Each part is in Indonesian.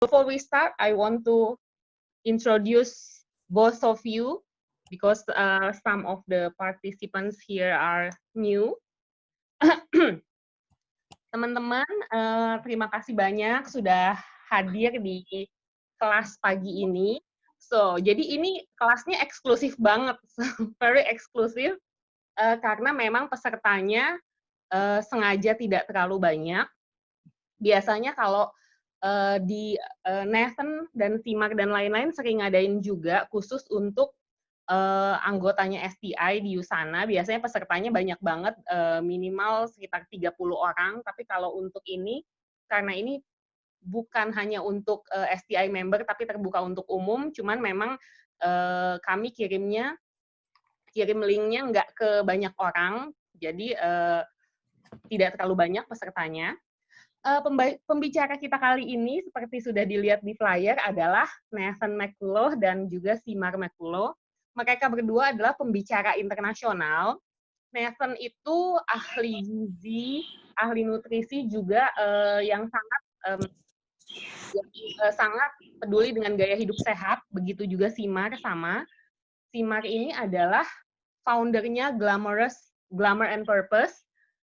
before we start, I want to introduce both of you because some of the participants here are new. Teman-teman, terima kasih banyak sudah hadir di kelas pagi ini. So, jadi ini kelasnya eksklusif banget, very eksklusif, karena memang pesertanya sengaja tidak terlalu banyak. Biasanya kalau di Nathan dan Simak dan lain-lain sering ngadain juga khusus untuk anggotanya STI di Usana, biasanya pesertanya banyak banget, minimal sekitar 30 orang, tapi kalau untuk ini, karena ini bukan hanya untuk STI member, tapi terbuka untuk umum, cuman memang kami kirim linknya nggak ke banyak orang, jadi tidak terlalu banyak pesertanya. Pembicara kita kali ini, seperti sudah dilihat di flyer, adalah Nathan McCullough dan juga Simar McCullough. Mereka berdua adalah pembicara internasional. Nathan itu ahli gizi, ahli nutrisi juga yang sangat peduli dengan gaya hidup sehat. Begitu juga Simar sama. Simar ini adalah foundernya Glamour and Purpose.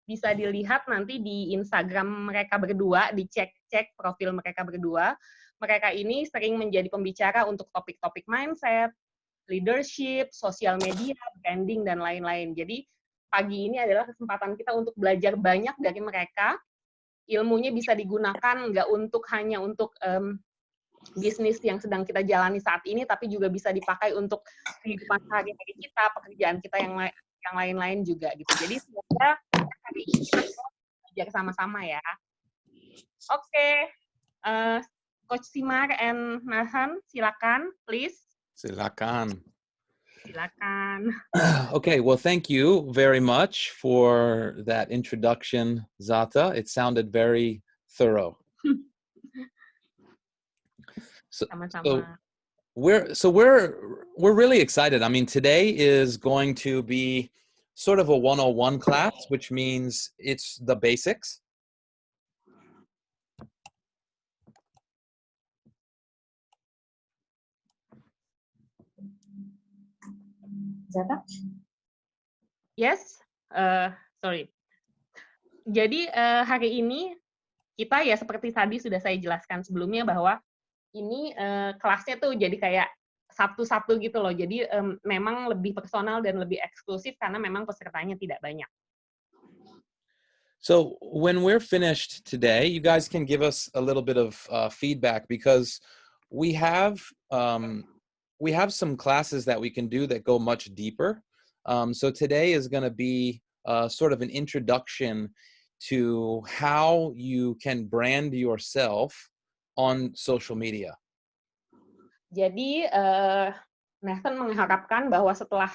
Bisa dilihat nanti di Instagram mereka berdua, dicek-cek profil mereka berdua. Mereka ini sering menjadi pembicara untuk topik-topik mindset, leadership, sosial media, branding, dan lain-lain. Jadi pagi ini adalah kesempatan kita untuk belajar banyak dari mereka. Ilmunya bisa digunakan nggak hanya untuk bisnis yang sedang kita jalani saat ini, tapi juga bisa dipakai untuk kehidupan sehari-hari kita, pekerjaan kita yang lain-lain juga gitu. Jadi semoga hari ini kita belajar sama-sama ya. Oke, Coach Simar and Nathan, silakan, please. Silakan. Silakan. Okay, well, thank you very much for that introduction, Zata. It sounded very thorough. So we're really excited. I mean, today is going to be sort of a 101 class, which means it's the basics. Zata? Yes, sorry. Jadi hari ini kita ya seperti tadi sudah saya jelaskan sebelumnya bahwa ini kelasnya tuh jadi kayak satu-satu gitu loh. Jadi memang lebih personal dan lebih eksklusif karena memang pesertanya tidak banyak. So when we're finished today, you guys can give us a little bit of feedback because we have some classes that we can do that go much deeper. So today is going to be sort of an introduction to how you can brand yourself on social media. Jadi Nathan mengharapkan bahwa setelah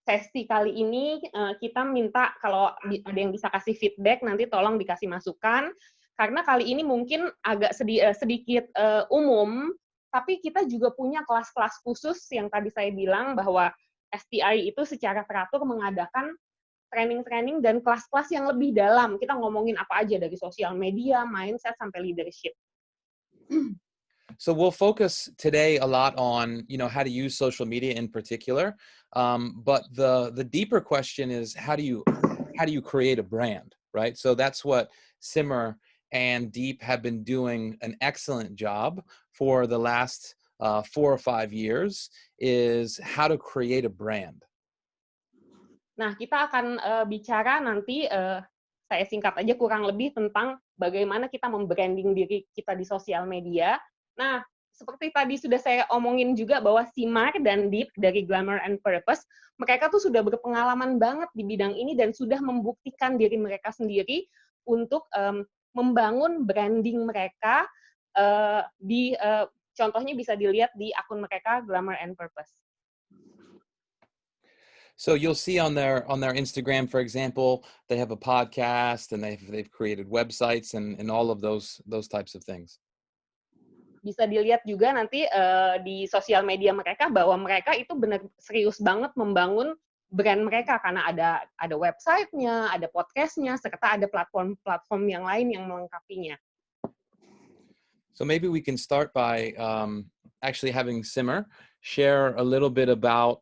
sesi kali ini kita minta kalau ada yang bisa kasih feedback nanti tolong dikasih masukan karena kali ini mungkin agak sedikit umum tapi kita juga punya kelas-kelas khusus yang tadi saya bilang bahwa STI itu secara teratur mengadakan training-training dan kelas-kelas yang lebih dalam. Kita ngomongin apa aja dari sosial media, mindset sampai leadership. So we'll focus today a lot on, how to use social media in particular. But the deeper question is how do you create a brand, right? So that's what Simmer and Deep have been doing an excellent job for the last 4 or 5 years is how to create a brand. Nah, kita akan bicara nanti saya singkat aja kurang lebih tentang bagaimana kita membranding diri kita di sosial media. Nah, seperti tadi sudah saya omongin juga bahwa Simar dan Deep dari Glamour and Purpose, mereka tuh sudah berpengalaman banget di bidang ini dan sudah membuktikan diri mereka sendiri untuk membangun branding mereka contohnya bisa dilihat di akun mereka Glamour and Purpose. So you'll see on their Instagram, for example, they have a podcast and they've created websites and all of those types of things. Bisa dilihat juga nanti di sosial media mereka bahwa mereka itu benar serius banget membangun brand mereka karena ada websitenya, ada podcastnya, serta ada platform-platform yang lain yang melengkapinya. So maybe we can start by actually having Simar share a little bit about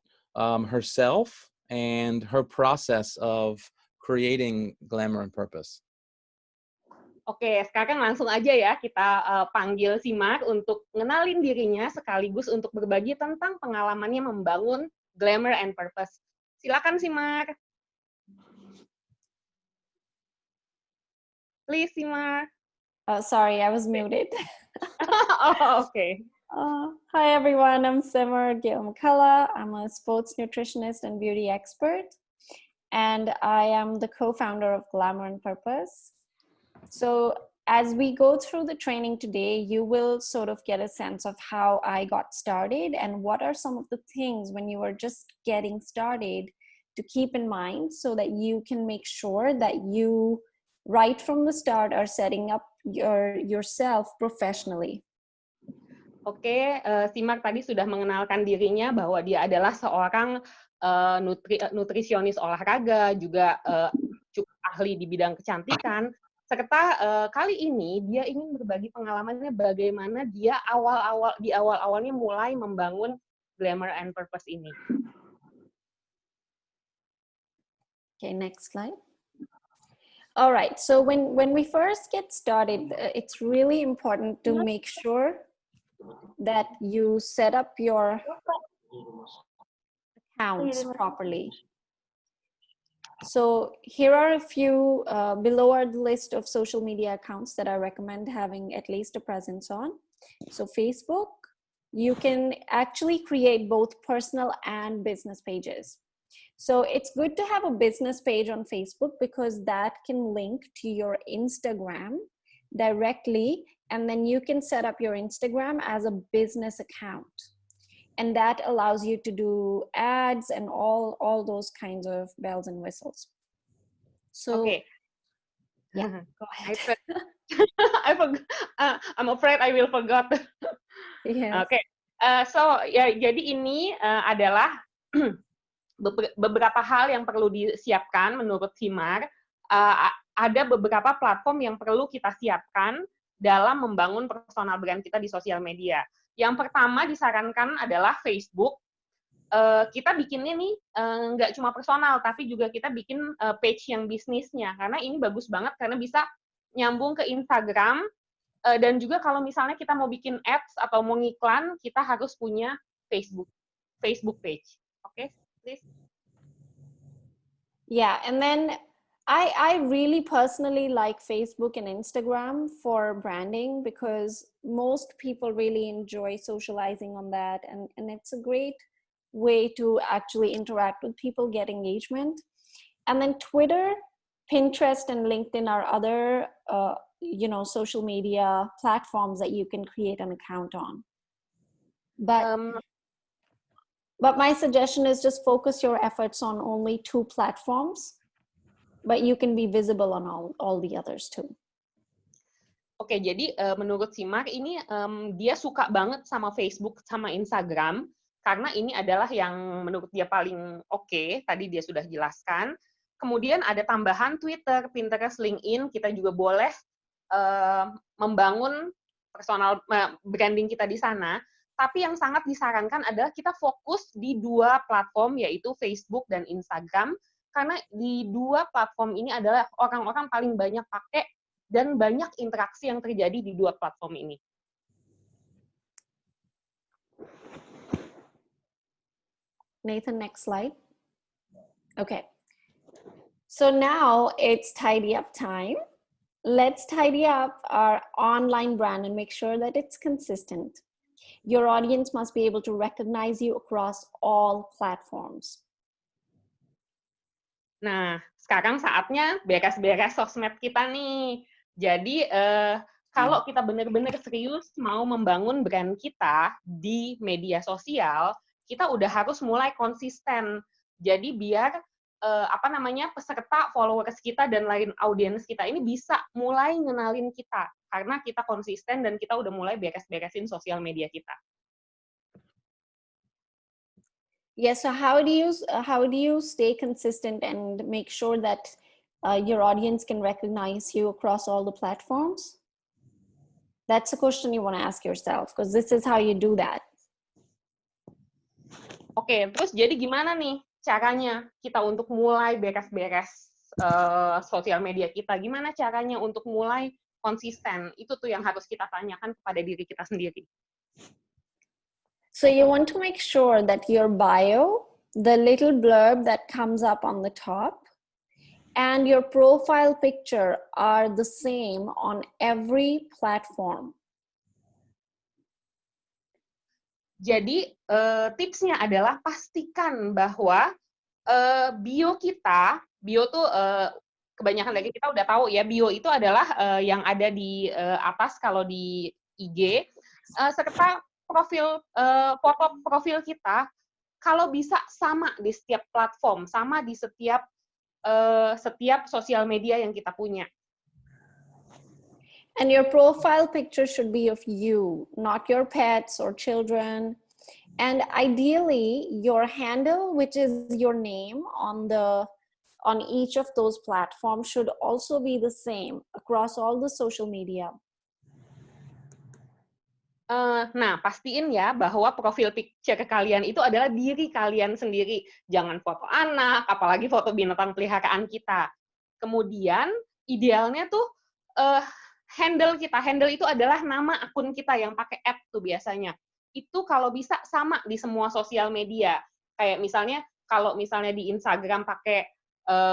herself and her process of creating glamour and purpose. Oke, sekarang langsung aja ya kita panggil Simar untuk ngenalin dirinya sekaligus untuk berbagi tentang pengalamannya membangun glamour and purpose. Silakan Simar. Please Simar. Oh, sorry, I was muted. Oh, okay. Hi everyone, I'm Simar Gill-McCullough. I'm a sports nutritionist and beauty expert, and I am the co-founder of Glamour and Purpose. So as we go through the training today, you will sort of get a sense of how I got started and what are some of the things when you are just getting started to keep in mind so that you can make sure that you right from the start are setting up yourself professionally. Oke, Simar tadi sudah mengenalkan dirinya bahwa dia adalah seorang nutrisionis olahraga, juga cukup ahli di bidang kecantikan. Serta kali ini dia ingin berbagi pengalamannya bagaimana dia awalnya mulai membangun Glamour and Purpose ini. Okay, next slide. All right, so when we first get started, it's really important to make sure that you set up your accounts properly. So here are a few, below are the list of social media accounts that I recommend having at least a presence on. So Facebook, you can actually create both personal and business pages. So it's good to have a business page on Facebook because that can link to your Instagram directly, and then you can set up your Instagram as a business account. And that allows you to do ads and all those kinds of bells and whistles. So, okay. Yeah, go ahead. I'm afraid I will forgot. Yes. Oke, so ya jadi ini adalah beberapa hal yang perlu disiapkan menurut Simar. Ada beberapa platform yang perlu kita siapkan dalam membangun personal brand kita di sosial media. Yang pertama disarankan adalah Facebook. Kita bikinnya nih nggak cuma personal, tapi juga kita bikin page yang bisnisnya. Karena ini bagus banget, karena bisa nyambung ke Instagram. Dan juga kalau misalnya kita mau bikin ads atau mau ngiklan, kita harus punya Facebook page. Okay, please. Yeah, and then I really personally like Facebook and Instagram for branding because most people really enjoy socializing on that, and it's a great way to actually interact with people, get engagement. And then Twitter, Pinterest, and LinkedIn are other social media platforms that you can create an account on. But my suggestion is just focus your efforts on only 2 platforms, but you can be visible on all the others too. Oke, jadi menurut Simar ini dia suka banget sama Facebook sama Instagram karena ini adalah yang menurut dia paling oke, tadi dia sudah jelaskan. Kemudian ada tambahan Twitter, Pinterest, LinkedIn, kita juga boleh membangun personal branding kita di sana. Tapi yang sangat disarankan adalah kita fokus di 2 platform, yaitu Facebook dan Instagram, karena di 2 platform ini adalah orang-orang paling banyak pakai dan banyak interaksi yang terjadi di 2 platform ini. Nathan, next slide. Okay. So now it's tidy up time. Let's tidy up our online brand and make sure that it's consistent. Your audience must be able to recognize you across all platforms. Nah, sekarang saatnya beres-beres sosmed kita nih. Jadi, kalau kita benar-benar serius mau membangun brand kita di media sosial, kita udah harus mulai konsisten. Jadi biar peserta, followers kita dan lain audiens kita ini bisa mulai ngenalin kita karena kita konsisten dan kita udah mulai beres-beresin sosial media kita. Yes, so how do you stay consistent and make sure that your audience can recognize you across all the platforms? That's a question you want to ask yourself, because this is how you do that. Oke, terus jadi gimana nih caranya kita untuk mulai beres-beres sosial media kita? Gimana caranya untuk mulai konsisten? Itu tuh yang harus kita tanyakan kepada diri kita sendiri. So you want to make sure that your bio, the little blurb that comes up on the top, and your profile picture are the same on every platform. Jadi tipsnya adalah pastikan bahwa bio tuh kebanyakan dari kita udah tahu ya, bio itu adalah yang ada di atas kalau di IG, serta foto profil kita kalau bisa sama di setiap platform, sama di setiap sosial media yang kita punya. And your profile picture should be of you, not your pets or children. And ideally, your handle, which is your name on each of those platforms, should also be the same across all the social media. Nah, pastiin ya bahwa profil picture kalian itu adalah diri kalian sendiri. Jangan foto anak, apalagi foto binatang peliharaan kita. Kemudian, idealnya tuh handle itu adalah nama akun kita yang pakai app tuh biasanya. Itu kalau bisa sama di semua sosial media. Kayak misalnya, kalau misalnya di Instagram pakai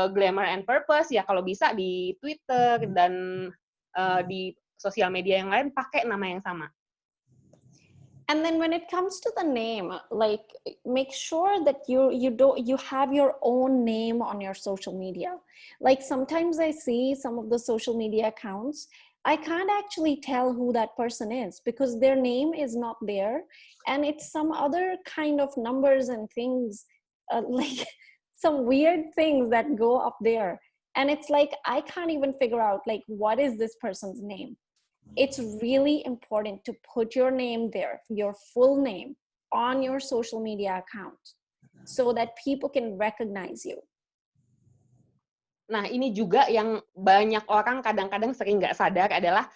Glamour and Purpose, ya kalau bisa di Twitter dan di sosial media yang lain pakai nama yang sama. And then when it comes to the name, like make sure that you have your own name on your social media. Like sometimes I see some of the social media accounts, I can't actually tell who that person is because their name is not there. And it's some other kind of numbers and things, like some weird things that go up there. And it's like, I can't even figure out like, what is this person's name? It's really important to put your name there, your full name, on your social media account so that people can recognize you. Nah, ini juga yang banyak orang kadang-kadang sering nggak sadar adalah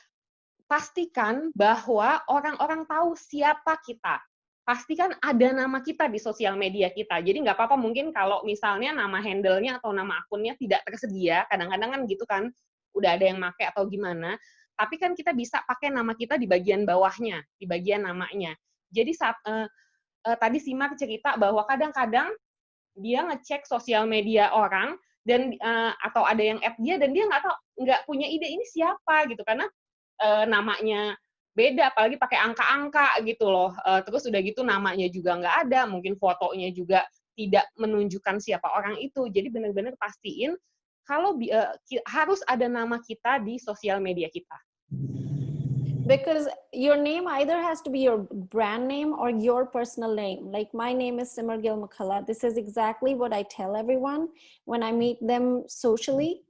pastikan bahwa orang-orang tahu siapa kita. Pastikan ada nama kita di sosial media kita. Jadi nggak apa-apa mungkin kalau misalnya nama handle-nya atau nama akunnya tidak tersedia, kadang-kadang kan gitu kan, udah ada yang pakai atau gimana. Tapi kan kita bisa pakai nama kita di bagian bawahnya, di bagian namanya. Jadi saat tadi Simar cerita bahwa kadang-kadang dia ngecek sosial media orang dan atau ada yang add dia dan dia nggak punya ide ini siapa gitu karena namanya beda, apalagi pakai angka-angka gitu loh. Terus udah gitu namanya juga nggak ada, mungkin fotonya juga tidak menunjukkan siapa orang itu. Jadi benar-benar pastiin kalau harus ada nama kita di sosial media kita. Because your name either has to be your brand name or your personal name. Like my name is Simar Gill McCullough. This is exactly what I tell everyone when I meet them socially.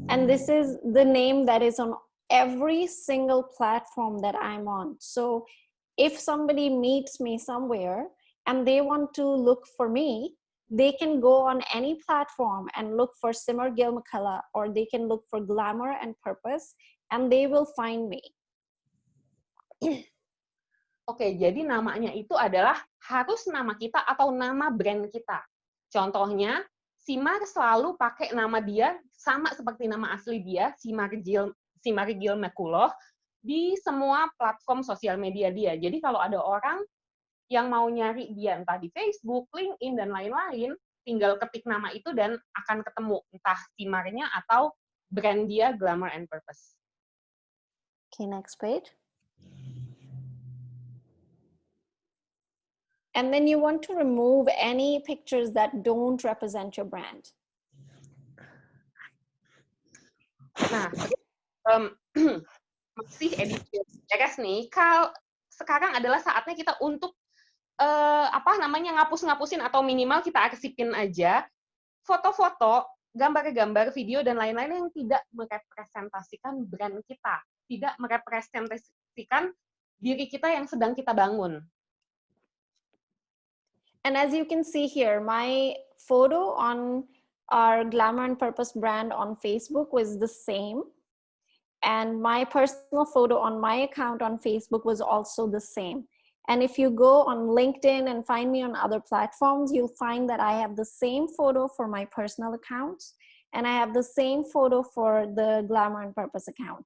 And this is the name that is on every single platform that I'm on. So if somebody meets me somewhere and they want to look for me, they can go on any platform and look for Simar Gill McCullough, or they can look for Glamour and Purpose, and they will find me. Oke, jadi namanya itu adalah harus nama kita atau nama brand kita. Contohnya, Simar selalu pakai nama dia sama seperti nama asli dia, Simar Gill McCullough, di semua platform sosial media dia. Jadi kalau ada orang yang mau nyari dia entah di Facebook, LinkedIn, dan lain-lain, tinggal ketik nama itu dan akan ketemu entah Simarnya atau brand dia Glamour and Purpose. Okay, next page. And then you want to remove any pictures that don't represent your brand. Nah, masih edisi beres nih. Sekarang adalah saatnya kita untuk ngapus-ngapusin atau minimal kita arsipin aja foto-foto, gambar-gambar, video dan lain-lain yang tidak merepresentasikan brand kita, tidak merepresentasikan diri kita yang sedang kita bangun. And as you can see here, my photo on our Glamour and Purpose brand on Facebook was the same. And my personal photo on my account on Facebook was also the same. And if you go on LinkedIn and find me on other platforms, you'll find that I have the same photo for my personal accounts, and I have the same photo for the Glamour and Purpose account.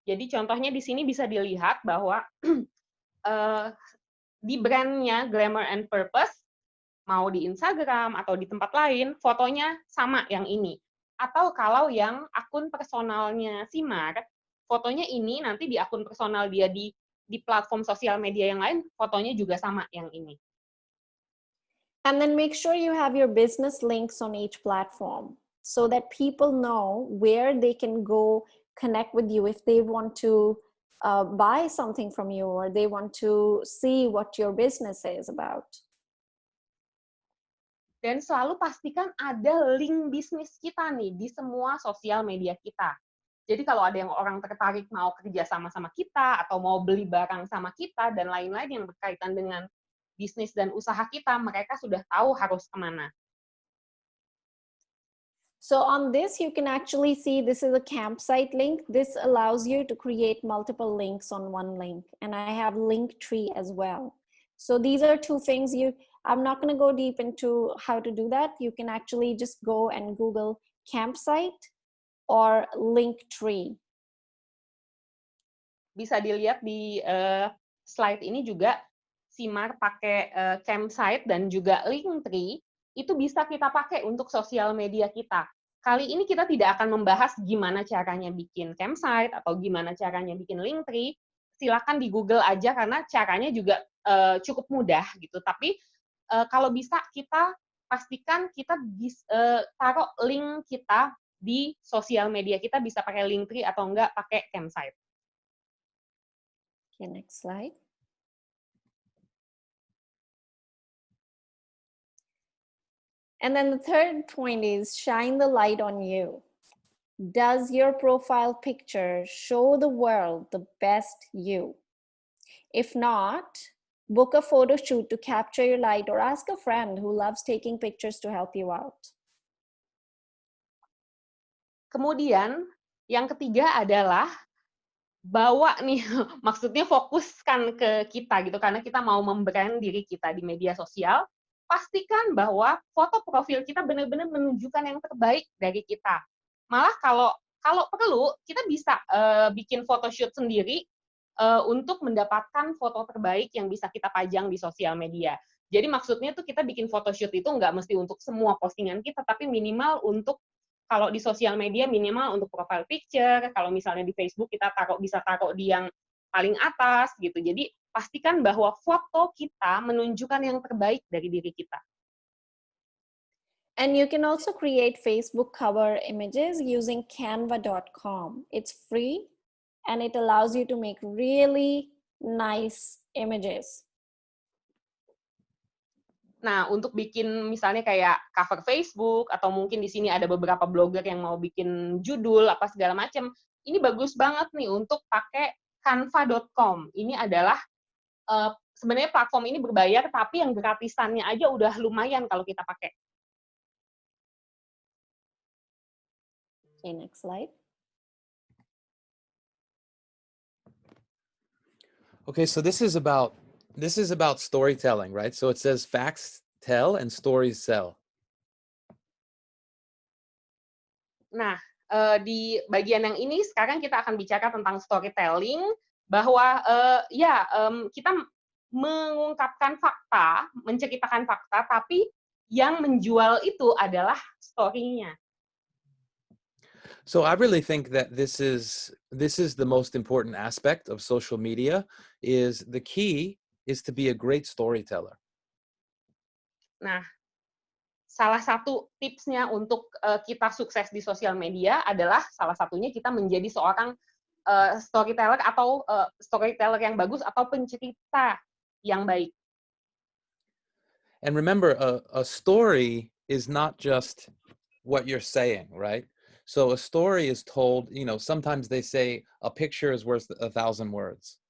Jadi contohnya di sini bisa dilihat bahwa di brandnya Glamour and Purpose, mau di Instagram atau di tempat lain, fotonya sama yang ini. Atau kalau yang akun personalnya Simar, fotonya ini, nanti di akun personal dia di platform sosial media yang lain, fotonya juga sama yang ini. And then make sure you have your business links on each platform so that people know where they can go connect with you if they want to buy something from you or they want to see what your business is about. Dan selalu pastikan ada link bisnis kita nih di semua sosial media kita. Jadi kalau ada yang orang tertarik mau kerja sama-sama kita, atau mau beli barang sama kita, dan lain-lain yang berkaitan dengan bisnis dan usaha kita, mereka sudah tahu harus kemana. So on this, you can actually see this is a campsite link. This allows you to create multiple links on one link. And I have Linktree as well. So these are two things I'm not going to go deep into how to do that. You can actually just go and Google campsite or Linktree. Bisa dilihat di slide ini juga, Simar pakai campsite dan juga Linktree, itu bisa kita pakai untuk sosial media kita. Kali ini kita tidak akan membahas gimana caranya bikin campsite atau gimana caranya bikin Linktree. Silakan di Google aja karena caranya juga cukup mudah gitu. Tapi kalau bisa kita pastikan kita taruh link kita di sosial media kita, bisa pakai Linktree atau enggak pakai campsite. Okay, next slide. And then the third point is shine the light on you. Does your profile picture show the world the best you? If not, book a photo shoot to capture your light or ask a friend who loves taking pictures to help you out. Kemudian, yang ketiga adalah bawa nih, maksudnya fokuskan ke kita gitu, karena kita mau membrand diri kita di media sosial. Pastikan bahwa foto profil kita benar-benar menunjukkan yang terbaik dari kita. Malah kalau perlu, kita bisa bikin photoshoot sendiri untuk mendapatkan foto terbaik yang bisa kita pajang di sosial media. Jadi maksudnya tuh kita bikin photoshoot itu nggak mesti untuk semua postingan kita, tapi minimal untuk, kalau di sosial media minimal untuk profile picture, kalau misalnya di Facebook kita bisa taruh di yang paling atas gitu. Jadi pastikan bahwa foto kita menunjukkan yang terbaik dari diri kita. And you can also create Facebook cover images using canva.com. It's free and it allows you to make really nice images. Nah, untuk bikin misalnya kayak cover Facebook, atau mungkin di sini ada beberapa blogger yang mau bikin judul, apa segala macam, ini bagus banget nih untuk pakai canva.com. Ini adalah, sebenarnya platform ini berbayar, tapi yang gratisannya aja udah lumayan kalau kita pakai. Okay, next slide. Okay, so this is about storytelling, right? So it says facts tell and stories sell. Nah, di bagian yang ini sekarang kita akan bicara tentang storytelling, bahwa kita mengungkapkan fakta, menceritakan fakta, tapi yang menjual itu adalah story-nya. So I really think that this is the most important aspect of social media. Is the key is to be a great storyteller. Nah, salah satu tipsnya untuk kita sukses di sosial media adalah salah satunya kita menjadi seorang storyteller, atau storyteller yang bagus, atau pencerita yang baik. And remember, a story is not just what you're saying, right? So a story is told, sometimes they say a picture is worth 1,000 words.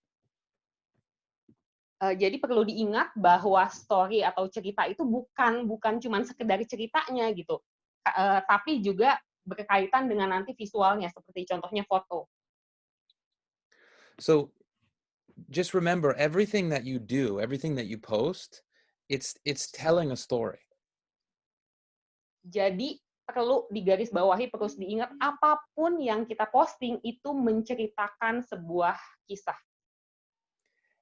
Jadi perlu diingat bahwa story atau cerita itu bukan cuma sekedar ceritanya gitu, tapi juga berkaitan dengan nanti visualnya, seperti contohnya foto. So just remember, everything that you do, everything that you post, it's telling a story. Jadi perlu digarisbawahi, terus diingat, apapun yang kita posting itu menceritakan sebuah kisah.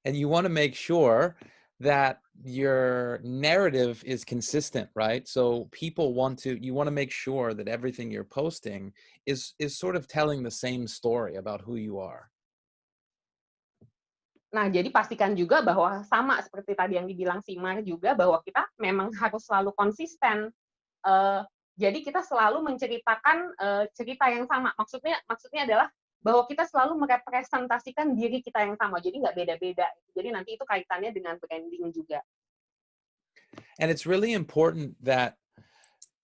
And you want to make sure that your narrative is consistent, right? So people you want to make sure that everything you're posting is sort of telling the same story about who you are. Nah, jadi pastikan juga bahwa sama seperti tadi yang dibilang Simar juga, bahwa kita memang harus selalu konsisten. Jadi kita selalu menceritakan cerita yang sama. Maksudnya adalah bahwa kita selalu merepresentasikan diri kita yang sama. Jadi nggak beda-beda. Jadi nanti itu kaitannya dengan branding juga. And it's really important that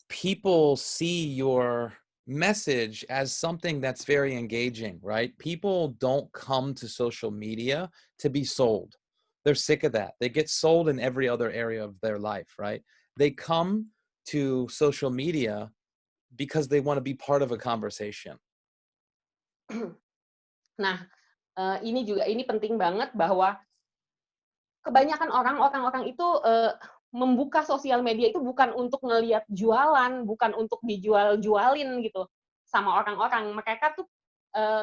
people see your message as something that's very engaging, right? People don't come to social media to be sold. They're sick of that. They get sold in every other area of their life, right? They come to social media because they want to be part of a conversation. Nah, ini penting banget bahwa kebanyakan orang itu membuka sosial media itu bukan untuk ngelihat jualan, bukan untuk dijual-jualin gitu sama orang-orang. Mereka tuh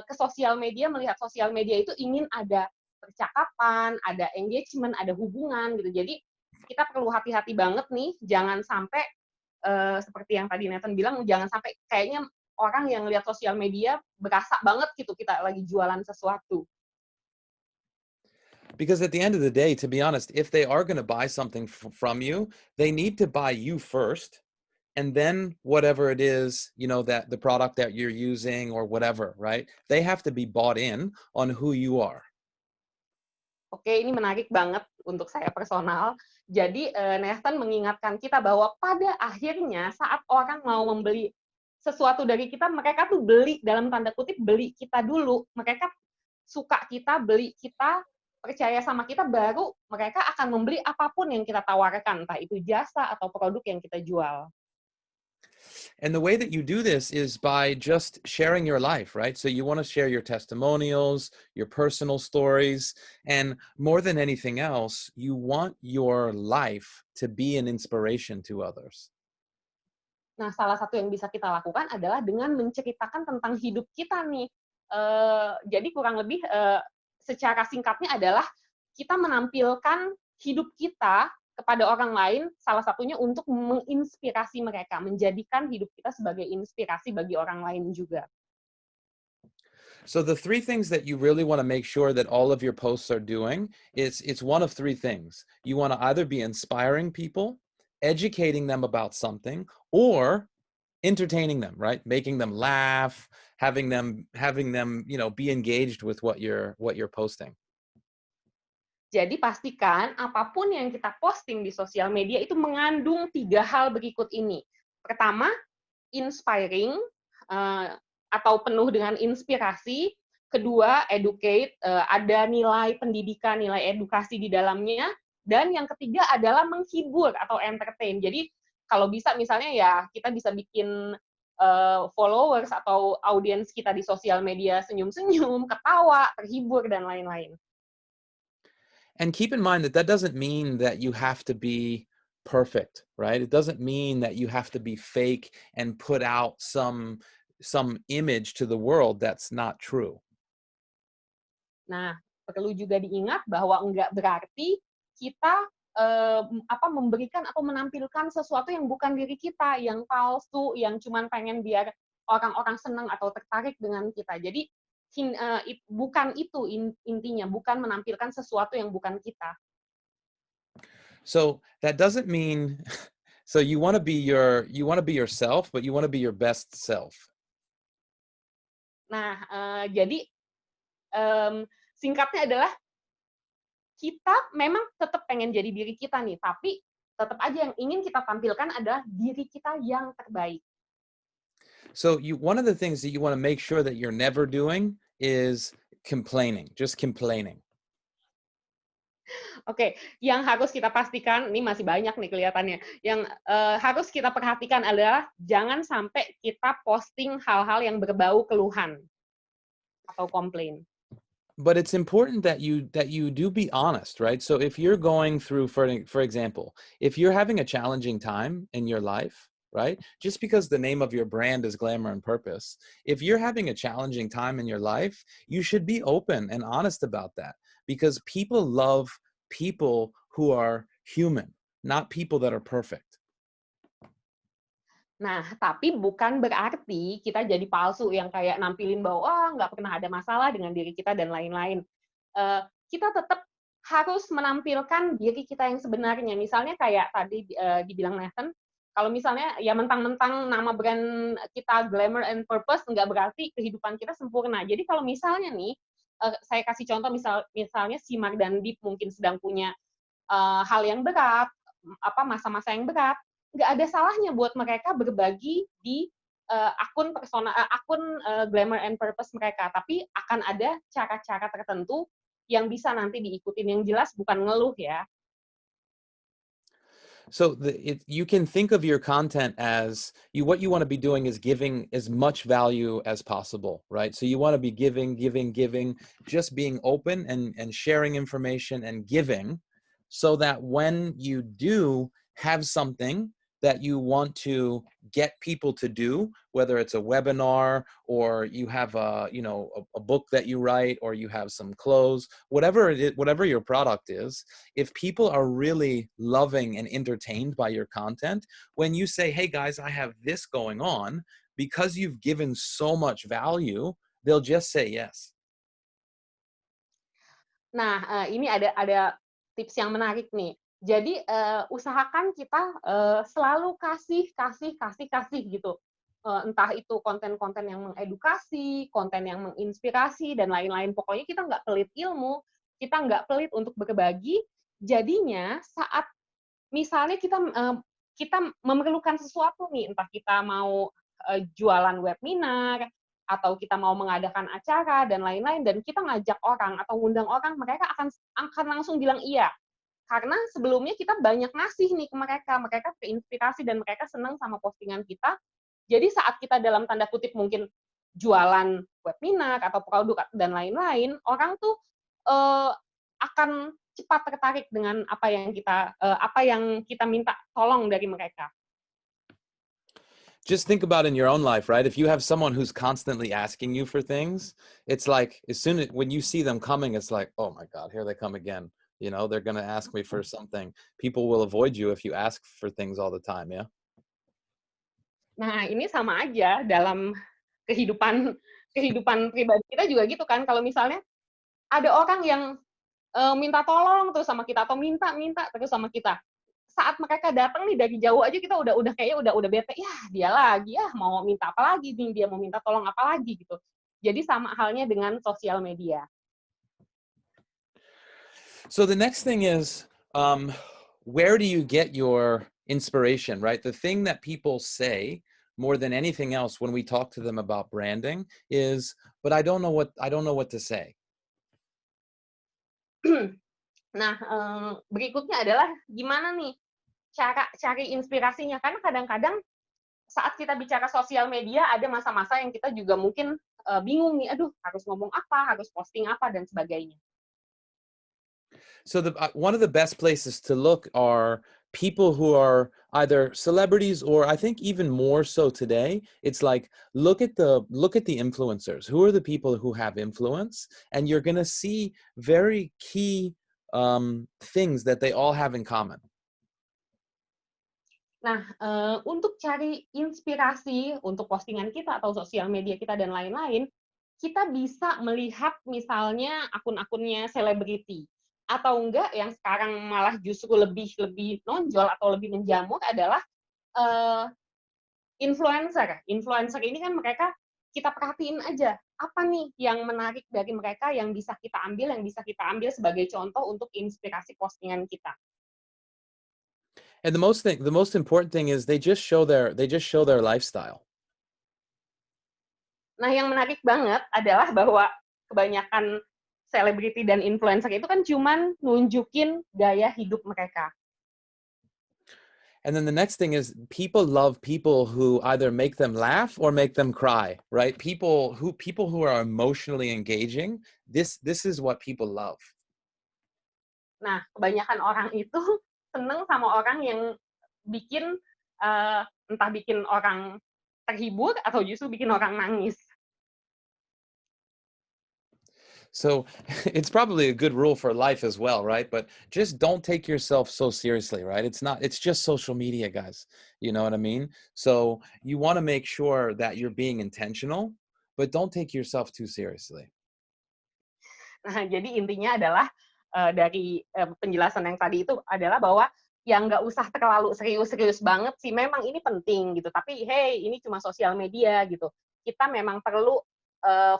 ke sosial media, melihat sosial media itu ingin ada percakapan, ada engagement, ada hubungan gitu. Jadi kita perlu hati-hati banget nih, jangan sampai seperti yang tadi Nathan bilang, jangan sampai kayaknya orang yang lihat sosial media berasa banget gitu kita lagi jualan sesuatu. Because at the end of the day, to be honest, if they are going to buy something from you, they need to buy you first, and then whatever it is, that the product that you're using or whatever, right? They have to be bought in on who you are. Oke, ini menarik banget untuk saya personal. Jadi Nathan mengingatkan kita bahwa pada akhirnya saat orang mau membeli sesuatu dari kita, mereka tuh beli, dalam tanda kutip, beli kita dulu. Mereka suka kita, beli kita, percaya sama kita, baru mereka akan membeli apapun yang kita tawarkan, entah itu jasa atau produk yang kita jual. And the way that you do this is by just sharing your life, right? So you want to share your testimonials, your personal stories, and more than anything else, you want your life to be an inspiration to others. Nah, salah satu yang bisa kita lakukan adalah dengan menceritakan tentang hidup kita nih. Jadi kurang lebih secara singkatnya adalah kita menampilkan hidup kita kepada orang lain, salah satunya untuk menginspirasi mereka, menjadikan hidup kita sebagai inspirasi bagi orang lain juga. So the three things that you really want to make sure that all of your posts are doing is it's one of three things. You want to either be inspiring people, educating them about something, or entertaining them, right? Making them laugh, having them, be engaged with what you're posting. Jadi pastikan apapun yang kita posting di sosial media itu mengandung 3 hal berikut ini. Pertama, inspiring atau penuh dengan inspirasi. Kedua, educate, ada nilai pendidikan, nilai edukasi di dalamnya. Dan yang ketiga adalah menghibur atau entertain. Jadi kalau bisa misalnya ya kita bisa bikin followers atau audiens kita di sosial media senyum-senyum, ketawa, terhibur, dan lain-lain. And keep in mind that doesn't mean that you have to be perfect, right? It doesn't mean that you have to be fake and put out some image to the world that's not true. Nah, perlu juga diingat bahwa enggak berarti kita memberikan atau menampilkan sesuatu yang bukan diri kita, yang palsu, yang cuman pengen biar orang-orang senang atau tertarik dengan kita. Jadi bukan itu intinya, bukan menampilkan sesuatu yang bukan kita. So that doesn't mean so you want to be yourself, but you want to be your best self. Nah, jadi singkatnya adalah kita memang tetap pengen jadi diri kita nih, tapi tetap aja yang ingin kita tampilkan adalah diri kita yang terbaik. So one of the things that you want to make sure that you're never doing is complaining, just complaining. Oke, yang harus kita pastikan, ini masih banyak nih kelihatannya, yang harus kita perhatikan adalah jangan sampai kita posting hal-hal yang berbau keluhan atau komplain. But it's important that you do be honest, right? So if you're going through, for example, if you're having a challenging time in your life, right? Just because the name of your brand is Glamour and Purpose, if you're having a challenging time in your life, you should be open and honest about that, because people love people who are human, not people that are perfect. Nah, tapi bukan berarti kita jadi palsu yang kayak nampilin bahwa, "Wah, nggak pernah ada masalah dengan diri kita," dan lain-lain. Kita tetap harus menampilkan diri kita yang sebenarnya. Misalnya kayak tadi, dibilang Nathan, kalau misalnya ya mentang-mentang nama brand kita Glamour and Purpose, nggak berarti kehidupan kita sempurna. Jadi kalau misalnya nih, saya kasih contoh misalnya si Mark dan Deep mungkin sedang punya, hal yang berat, masa-masa yang berat, nggak ada salahnya buat mereka berbagi di akun Glamour and Purpose mereka, tapi akan ada cara-cara tertentu yang bisa nanti diikutin, yang jelas bukan ngeluh ya. So you can think of your content as what you want to be doing is giving as much value as possible, right? So you want to be giving, just being open and sharing information and giving, so that when you do have something that you want to get people to do, whether it's a webinar or you have a book that you write, or you have some clothes, whatever it is, whatever your product is, if people are really loving and entertained by your content, when you say, hey guys, I have this going on, because you've given so much value, they'll just say yes. Nah, ini ada tips yang menarik nih. Jadi, usahakan kita, selalu kasih gitu. Entah itu konten-konten yang mengedukasi, konten yang menginspirasi, dan lain-lain. Pokoknya kita nggak pelit ilmu, kita nggak pelit untuk berbagi. Jadinya saat misalnya kita memerlukan sesuatu nih, entah kita mau, jualan webinar, atau kita mau mengadakan acara, dan lain-lain, dan kita ngajak orang atau ngundang orang, mereka akan langsung bilang iya. Karena sebelumnya kita banyak ngasih nih ke mereka keinspirasi dan mereka senang sama postingan kita. Jadi saat kita dalam tanda kutip mungkin jualan webinar atau produk dan lain-lain, orang tuh akan cepat tertarik dengan apa yang kita minta tolong dari mereka. Just think about in your own life, right? If you have someone who's constantly asking you for things, it's like when you see them coming, it's like, oh my God, here they come again. You know, they're going to ask me for something. People will avoid you if you ask for things all the time, ya? Nah, ini sama aja dalam kehidupan pribadi kita juga gitu kan. Kalau misalnya ada orang yang minta tolong terus sama kita, atau minta terus sama kita. Saat mereka datang nih dari jauh aja kita udah kayaknya udah bete. Ya, dia lagi ya, mau minta apa lagi nih, dia mau minta tolong apa lagi gitu. Jadi sama halnya dengan sosial media. So the next thing is, where do you get your inspiration, right? The thing that people say more than anything else when we talk to them about branding is, but I don't know what to say. Nah, berikutnya adalah gimana nih cara cari inspirasinya, karena kadang-kadang saat kita bicara sosial media ada masa-masa yang kita juga mungkin bingung nih, aduh harus ngomong apa, harus posting apa, dan sebagainya. So one of the best places to look are people who are either celebrities, or I think even more so today, it's like, look at the influencers. Who are the people who have influence? And you're going to see very key things that they all have in common. Nah, untuk cari inspirasi untuk postingan kita atau sosial media kita dan lain-lain, kita bisa melihat misalnya akun-akunnya selebriti. Atau enggak, yang sekarang malah justru lebih nonjol atau lebih menjamur adalah influencer. Influencer ini kan mereka, kita perhatiin aja, apa nih yang menarik dari mereka yang bisa kita ambil sebagai contoh untuk inspirasi postingan kita. And the most important thing is they just show their lifestyle. Nah, yang menarik banget adalah bahwa kebanyakan selebriti dan influencer itu kan cuman nunjukin gaya hidup mereka. And then the next thing is people love people who either make them laugh or make them cry, right? People who are emotionally engaging, this is what people love. Nah, kebanyakan orang itu seneng sama orang yang bikin entah bikin orang terhibur atau justru bikin orang nangis. So it's probably a good rule for life as well, right? But just don't take yourself so seriously, right? It's just social media, guys. You know what I mean? So you want to make sure that you're being intentional, but don't take yourself too seriously. Nah, jadi intinya adalah dari penjelasan yang tadi itu adalah bahwa yang nggak usah terlalu serius-serius banget sih. Memang ini penting gitu, tapi hey, ini cuma sosial media gitu. Kita memang perlu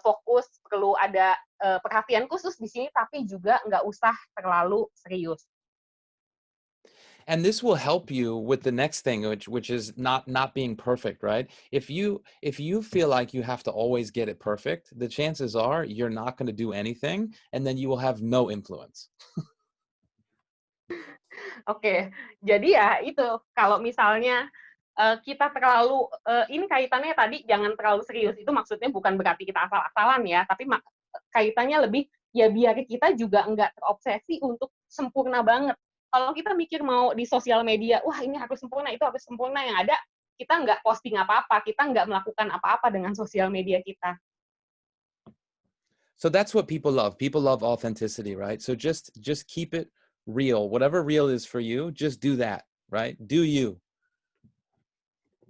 fokus, perlu ada perhatian khusus di sini, tapi juga nggak usah terlalu serius. And this will help you with the next thing, which is not being perfect, right? If you feel like you have to always get it perfect, the chances are you're not going to do anything, and then you will have no influence. Oke, jadi ya itu, kalau misalnya kita terlalu, ini kaitannya tadi jangan terlalu serius, itu maksudnya bukan berarti kita asal-asalan ya, tapi kaitannya lebih, ya biar kita juga nggak terobsesi untuk sempurna banget. Kalau kita mikir mau di sosial media, wah ini harus sempurna, itu harus sempurna, yang ada kita nggak posting apa-apa, kita nggak melakukan apa-apa dengan sosial media kita. So that's what people love. People love authenticity, right? So just keep it real. Whatever real is for you, just do that, right? Do you.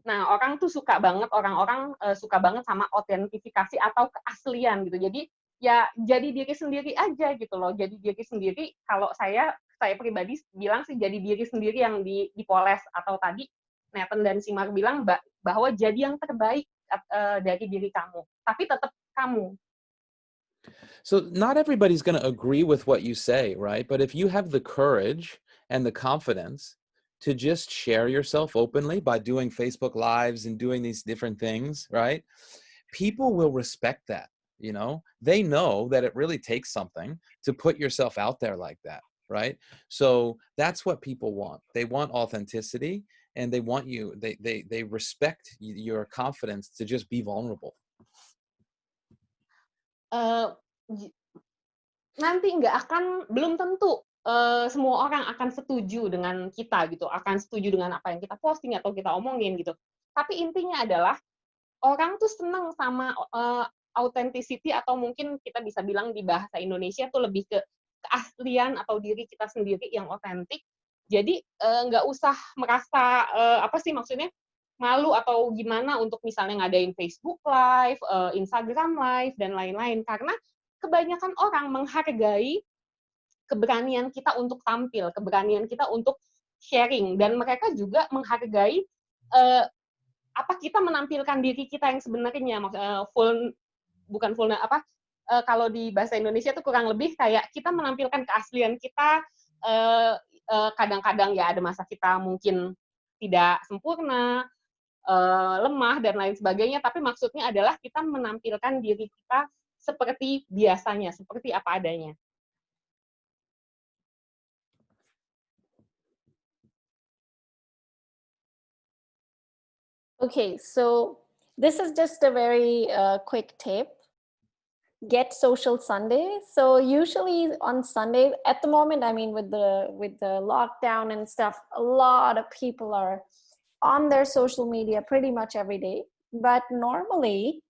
Nah, orang tuh suka banget, orang-orang suka banget sama autentifikasi atau keaslian gitu. Jadi ya jadi diri sendiri aja gitu loh. Jadi diri sendiri, kalau saya pribadi bilang sih jadi diri sendiri yang dipoles, atau tadi Nathan dan Simar bilang bahwa jadi yang terbaik dari diri kamu, tapi tetap kamu. So not everybody's going to agree with what you say, right? But if you have the courage and the confidence to just share yourself openly by doing Facebook Lives and doing these different things, right? People will respect that, you know? They know that it really takes something to put yourself out there like that, right? So that's what people want. They want authenticity, and they want you, they respect your confidence to just be vulnerable. Nanti belum tentu semua orang akan setuju dengan kita gitu, akan setuju dengan apa yang kita posting atau kita omongin gitu. Tapi intinya adalah orang tuh seneng sama authenticity, atau mungkin kita bisa bilang di bahasa Indonesia tuh lebih ke keaslian atau diri kita sendiri yang otentik. Jadi nggak usah merasa maksudnya malu atau gimana untuk misalnya ngadain Facebook Live, Instagram Live dan lain-lain, karena kebanyakan orang menghargai keberanian kita untuk tampil, keberanian kita untuk sharing, dan mereka juga menghargai kita menampilkan diri kita yang sebenarnya, kalau di bahasa Indonesia tuh kurang lebih kayak kita menampilkan keaslian kita. Kadang-kadang ya ada masa kita mungkin tidak sempurna, lemah dan lain sebagainya, tapi maksudnya adalah kita menampilkan diri kita seperti biasanya, seperti apa adanya. Okay, so this is just a very quick tip. Get social Sunday. So usually on Sunday, at the moment, I mean, with the lockdown and stuff, a lot of people are on their social media pretty much every day. But normally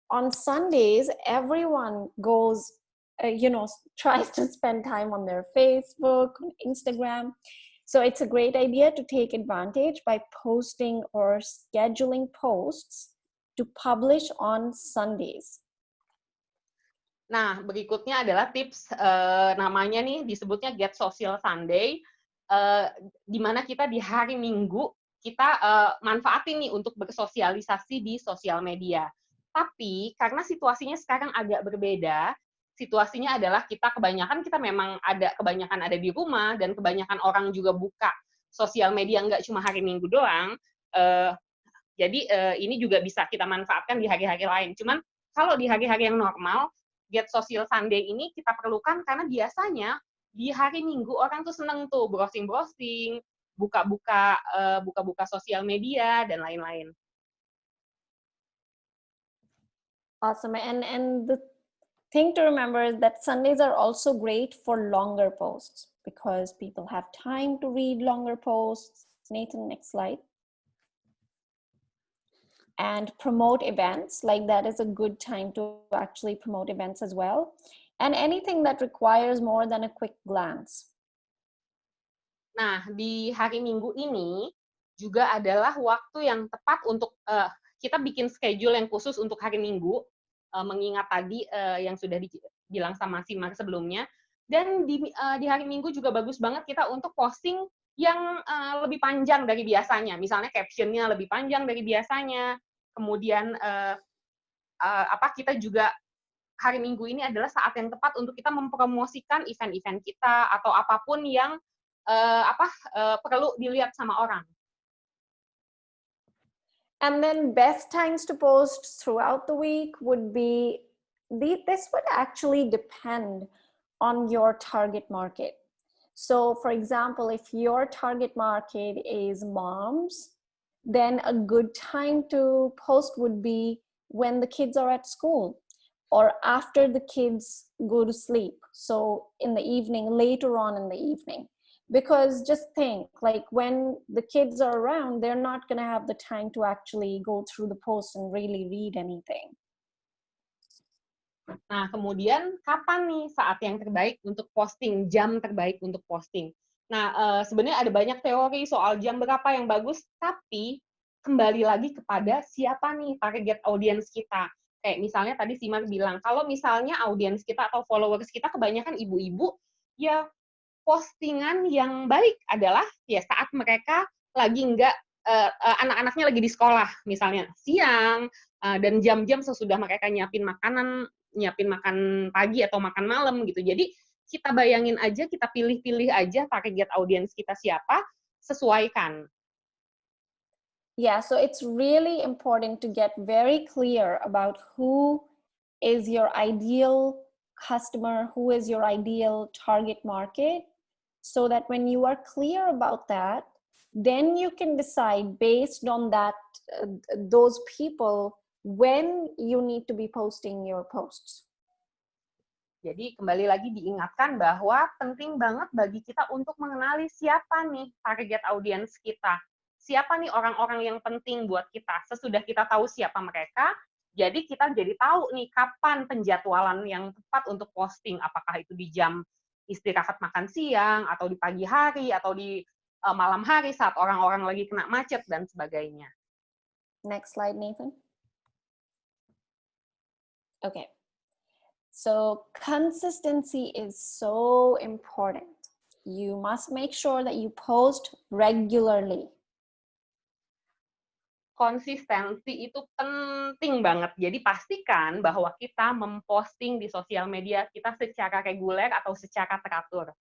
on Sundays, everyone goes, tries to spend time on their Facebook, Instagram. So it's a great idea to take advantage by posting or scheduling posts to publish on Sundays. Nah, berikutnya adalah tips, namanya nih disebutnya Get Social Sunday, di mana kita di hari Minggu, kita manfaatin nih untuk bersosialisasi di sosial media. Tapi karena situasinya sekarang agak berbeda, situasinya adalah kebanyakan ada di rumah, dan kebanyakan orang juga buka sosial media nggak cuma hari Minggu doang. Jadi ini juga bisa kita manfaatkan di hari-hari lain. Cuman kalau di hari-hari yang normal, Get Social Sunday ini kita perlukan karena biasanya di hari Minggu orang tuh seneng tuh browsing-browsing, buka-buka sosial media dan lain-lain. Awesome. And the thing to remember is that Sundays are also great for longer posts because people have time to read longer posts. Nathan, next slide. And promote events, like that is a good time to actually promote events as well. And anything that requires more than a quick glance. Nah, di hari Minggu ini juga adalah waktu yang tepat untuk kita bikin schedule yang khusus untuk hari Minggu, mengingat tadi yang sudah dibilang sama Simar sebelumnya. Dan di hari Minggu juga bagus banget kita untuk posting yang lebih panjang dari biasanya. Misalnya caption-nya lebih panjang dari biasanya. Kemudian kita juga hari Minggu ini adalah saat yang tepat untuk kita mempromosikan event-event kita atau apapun yang perlu dilihat sama orang. And then best times to post throughout the week would be, this would actually depend on your target market. So for example, if your target market is moms, then a good time to post would be when the kids are at school or after the kids go to sleep. So in the evening, later on in the evening. Because just think, like when the kids are around, they're not going to have the time to actually go through the posts and really read anything. Nah, kemudian kapan nih saat yang terbaik untuk posting, jam terbaik untuk posting? Nah, sebenarnya ada banyak teori soal jam berapa yang bagus, tapi kembali lagi kepada siapa nih target audience kita. Kayak misalnya tadi Simar bilang, kalau misalnya audience kita atau followers kita kebanyakan ibu-ibu, ya postingan yang baik adalah ya saat mereka lagi anak-anaknya lagi di sekolah, misalnya siang, dan jam-jam sesudah mereka nyiapin makan pagi atau makan malam gitu. Jadi kita bayangin aja, kita pilih-pilih aja target audience kita siapa, sesuaikan. Yeah, so it's really important to get very clear about who is your ideal customer, who is your ideal target market, so that when you are clear about that, then you can decide based on that, those people, when you need to be posting your posts. Jadi kembali lagi diingatkan bahwa penting banget bagi kita untuk mengenali siapa nih target audience kita. Siapa nih orang-orang yang penting buat kita. Sesudah kita tahu siapa mereka, jadi kita jadi tahu nih kapan penjadwalan yang tepat untuk posting. Apakah itu di jam istirahat makan siang, atau di pagi hari, atau di malam hari saat orang-orang lagi kena macet, dan sebagainya. Next slide, Nathan. Okay. So consistency is so important. You must make sure that you post regularly. Konsistensi itu penting banget. Jadi pastikan bahwa kita memposting di sosial media kita secara reguler atau secara teratur.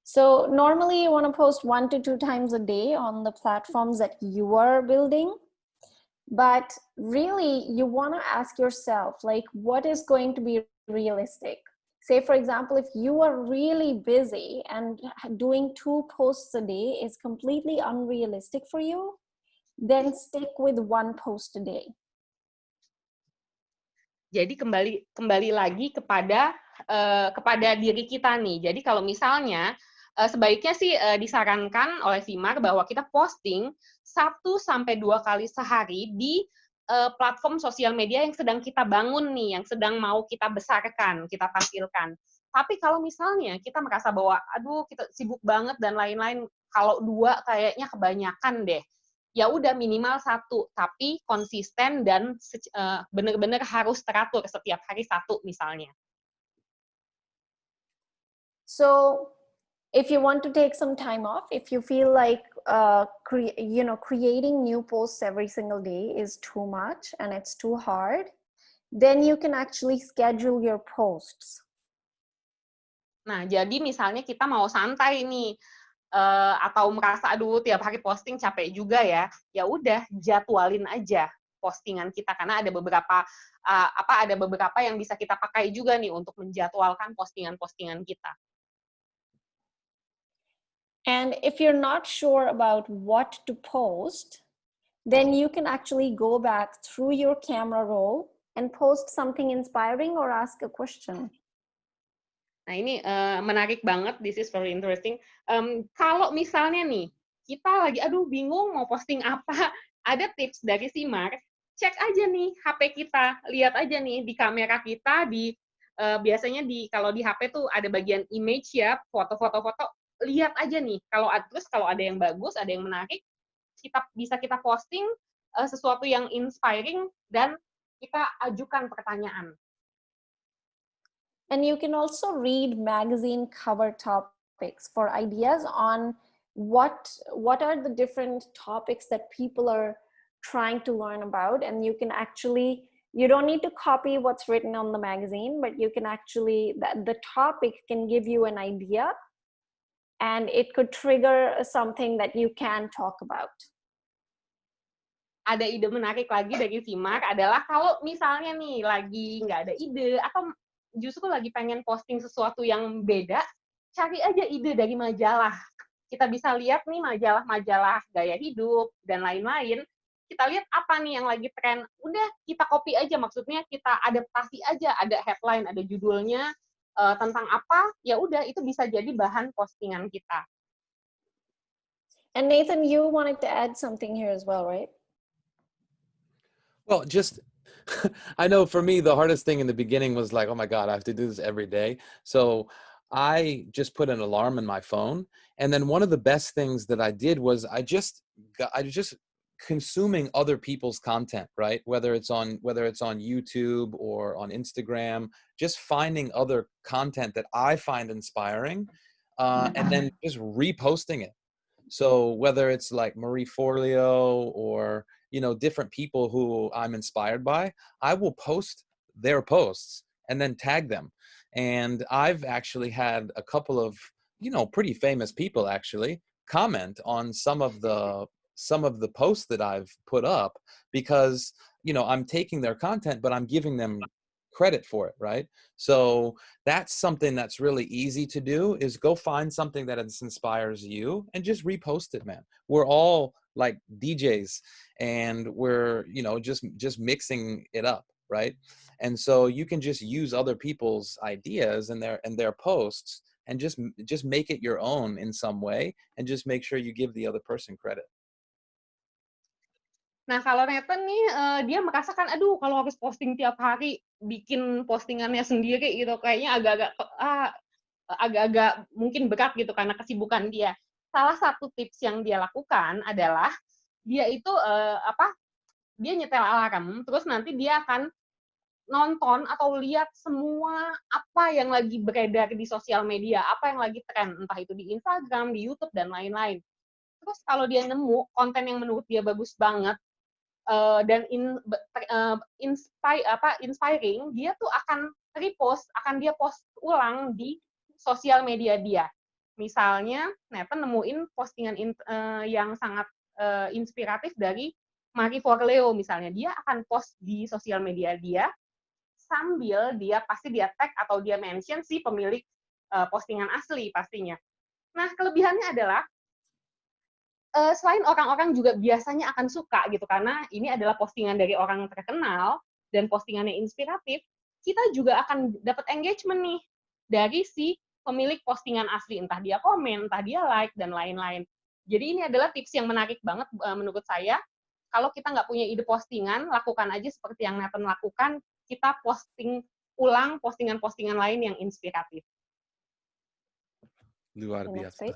So normally you want to post 1 to 2 times a day on the platforms that you are building. But really, you want to ask yourself, like, what is going to be realistic? Say, for example, if you are really busy and doing 2 posts a day is completely unrealistic for you, then stick with 1 post a day. Jadi kembali lagi kepada diri kita nih. Jadi kalau misalnya sebaiknya sih disarankan oleh Simar bahwa kita posting 1-2 kali sehari di platform sosial media yang sedang kita bangun nih, yang sedang mau kita besarkan, kita tampilkan. Tapi kalau misalnya kita merasa bahwa aduh kita sibuk banget dan lain-lain, kalau 2 kayaknya kebanyakan deh. Ya udah minimal 1, tapi konsisten dan benar-benar harus teratur setiap hari 1 misalnya. So if you want to take some time off, if you feel like creating new posts every single day is too much and it's too hard, then you can actually schedule your posts. Nah, jadi misalnya kita mau santai nih, atau merasa aduh tiap hari posting capek juga ya, ya udah jadwalin aja. postingan kita, karena ada beberapa yang bisa kita pakai juga nih untuk menjadwalkan postingan-postingan kita. And if you're not sure about what to post, then you can actually go back through your camera roll and post something inspiring or ask a question. Nah, ini menarik banget, this is very interesting. Kalau misalnya nih, kita lagi, aduh bingung mau posting apa, ada tips dari si Mark, cek aja nih HP kita, lihat aja nih di kamera kita, biasanya kalau di HP tuh ada bagian image ya, foto-foto, lihat aja nih, kalau ada yang bagus, ada yang menarik, bisa kita posting sesuatu yang inspiring, dan kita ajukan pertanyaan. And you can also read magazine cover topics for ideas on what are the different topics that people are trying to learn about. And you can actually, you don't need to copy what's written on the magazine, but you can actually, the topic can give you an idea and it could trigger something that you can talk about. Ada ide menarik lagi dari si Mark adalah kalau misalnya nih lagi nggak ada ide atau justru lagi pengen posting sesuatu yang beda, cari aja ide dari majalah. Kita bisa lihat nih majalah-majalah gaya hidup dan lain-lain. Kita lihat apa nih yang lagi tren. Udah kita copy aja, maksudnya kita adaptasi aja. Ada headline, ada judulnya tentang apa. Ya udah itu bisa jadi bahan postingan kita. And Nathan, you wanted to add something here as well, right? Well, just I know for me, the hardest thing in the beginning was like, oh my God, I have to do this every day. So I just put an alarm in my phone. And then one of the best things that I did was I just consuming other people's content, right? Whether it's on YouTube or on Instagram, just finding other content that I find inspiring, and then just reposting it. So whether it's like Marie Forleo or, different people who I'm inspired by, I will post their posts and then tag them. And I've actually had a couple of, pretty famous people actually comment on some of the posts that I've put up because, I'm taking their content, but I'm giving them credit for it, right? So that's something that's really easy to do, is go find something that inspires you and just repost it, man. We're all like DJs and we're, just mixing it up, right? And so you can just use other people's ideas and their posts and just make it your own in some way, and just make sure you give the other person credit. Nah, kalau Nathan nih, dia merasakan, aduh kalau harus posting tiap hari, bikin postingannya sendiri gitu, kayaknya agak-agak mungkin berat gitu karena kesibukan dia. Salah satu tips yang dia lakukan adalah, dia itu, dia nyetel alarm, terus nanti dia akan nonton atau lihat semua apa yang lagi beredar di sosial media, apa yang lagi tren, entah itu di Instagram, di YouTube, dan lain-lain. Terus kalau dia nemu konten yang menurut dia bagus banget, dan inspiring, dia tuh akan dia post ulang di sosial media dia. Misalnya, Nathan nemuin postingan yang sangat inspiratif dari Marie Forleo misalnya, dia akan post di sosial media dia, sambil pasti dia tag atau dia mention si pemilik postingan asli pastinya. Nah, kelebihannya adalah, selain orang-orang juga biasanya akan suka gitu, karena ini adalah postingan dari orang terkenal dan postingannya inspiratif, kita juga akan dapat engagement nih dari si pemilik postingan asli, entah dia komen, entah dia like, dan lain-lain. Jadi ini adalah tips yang menarik banget menurut saya. Kalau kita nggak punya ide postingan, lakukan aja seperti yang Nathan lakukan, kita posting ulang postingan-postingan lain yang inspiratif. Luar biasa.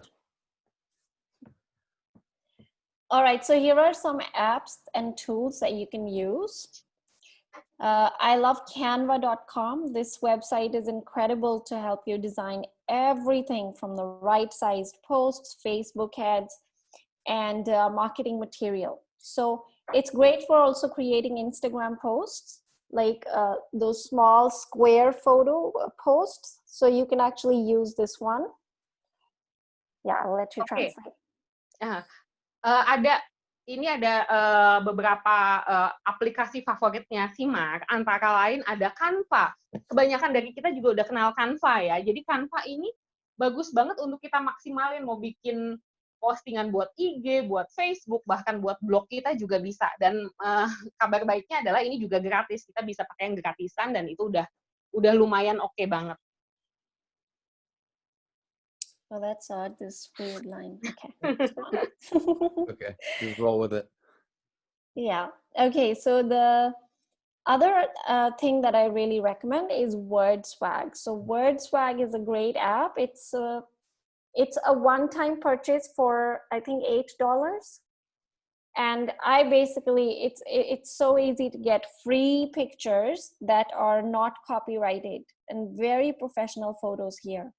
All right, so here are some apps and tools that you can use. I love canva.com. This website is incredible to help you design everything from the right-sized posts, Facebook ads, and marketing material. So it's great for also creating Instagram posts, like those small square photo posts. So you can actually use this one. Yeah, I'll let you translate. Ada ini ada beberapa aplikasi favoritnya Simar, antara lain ada Canva. Kebanyakan dari kita juga udah kenal Canva ya. Jadi Canva ini bagus banget untuk kita maksimalin, mau bikin postingan buat IG, buat Facebook, bahkan buat blog kita juga bisa. Dan kabar baiknya adalah ini juga gratis. Kita bisa pakai yang gratisan dan itu udah lumayan oke banget. Oh, that's odd, this weird line. Okay. Okay, just roll with it. Yeah. Okay, so the other thing that I really recommend is WordSwag. So WordSwag is a great app. It's a one-time purchase for, I think, $8. And I basically, it's so easy to get free pictures that are not copyrighted and very professional photos here.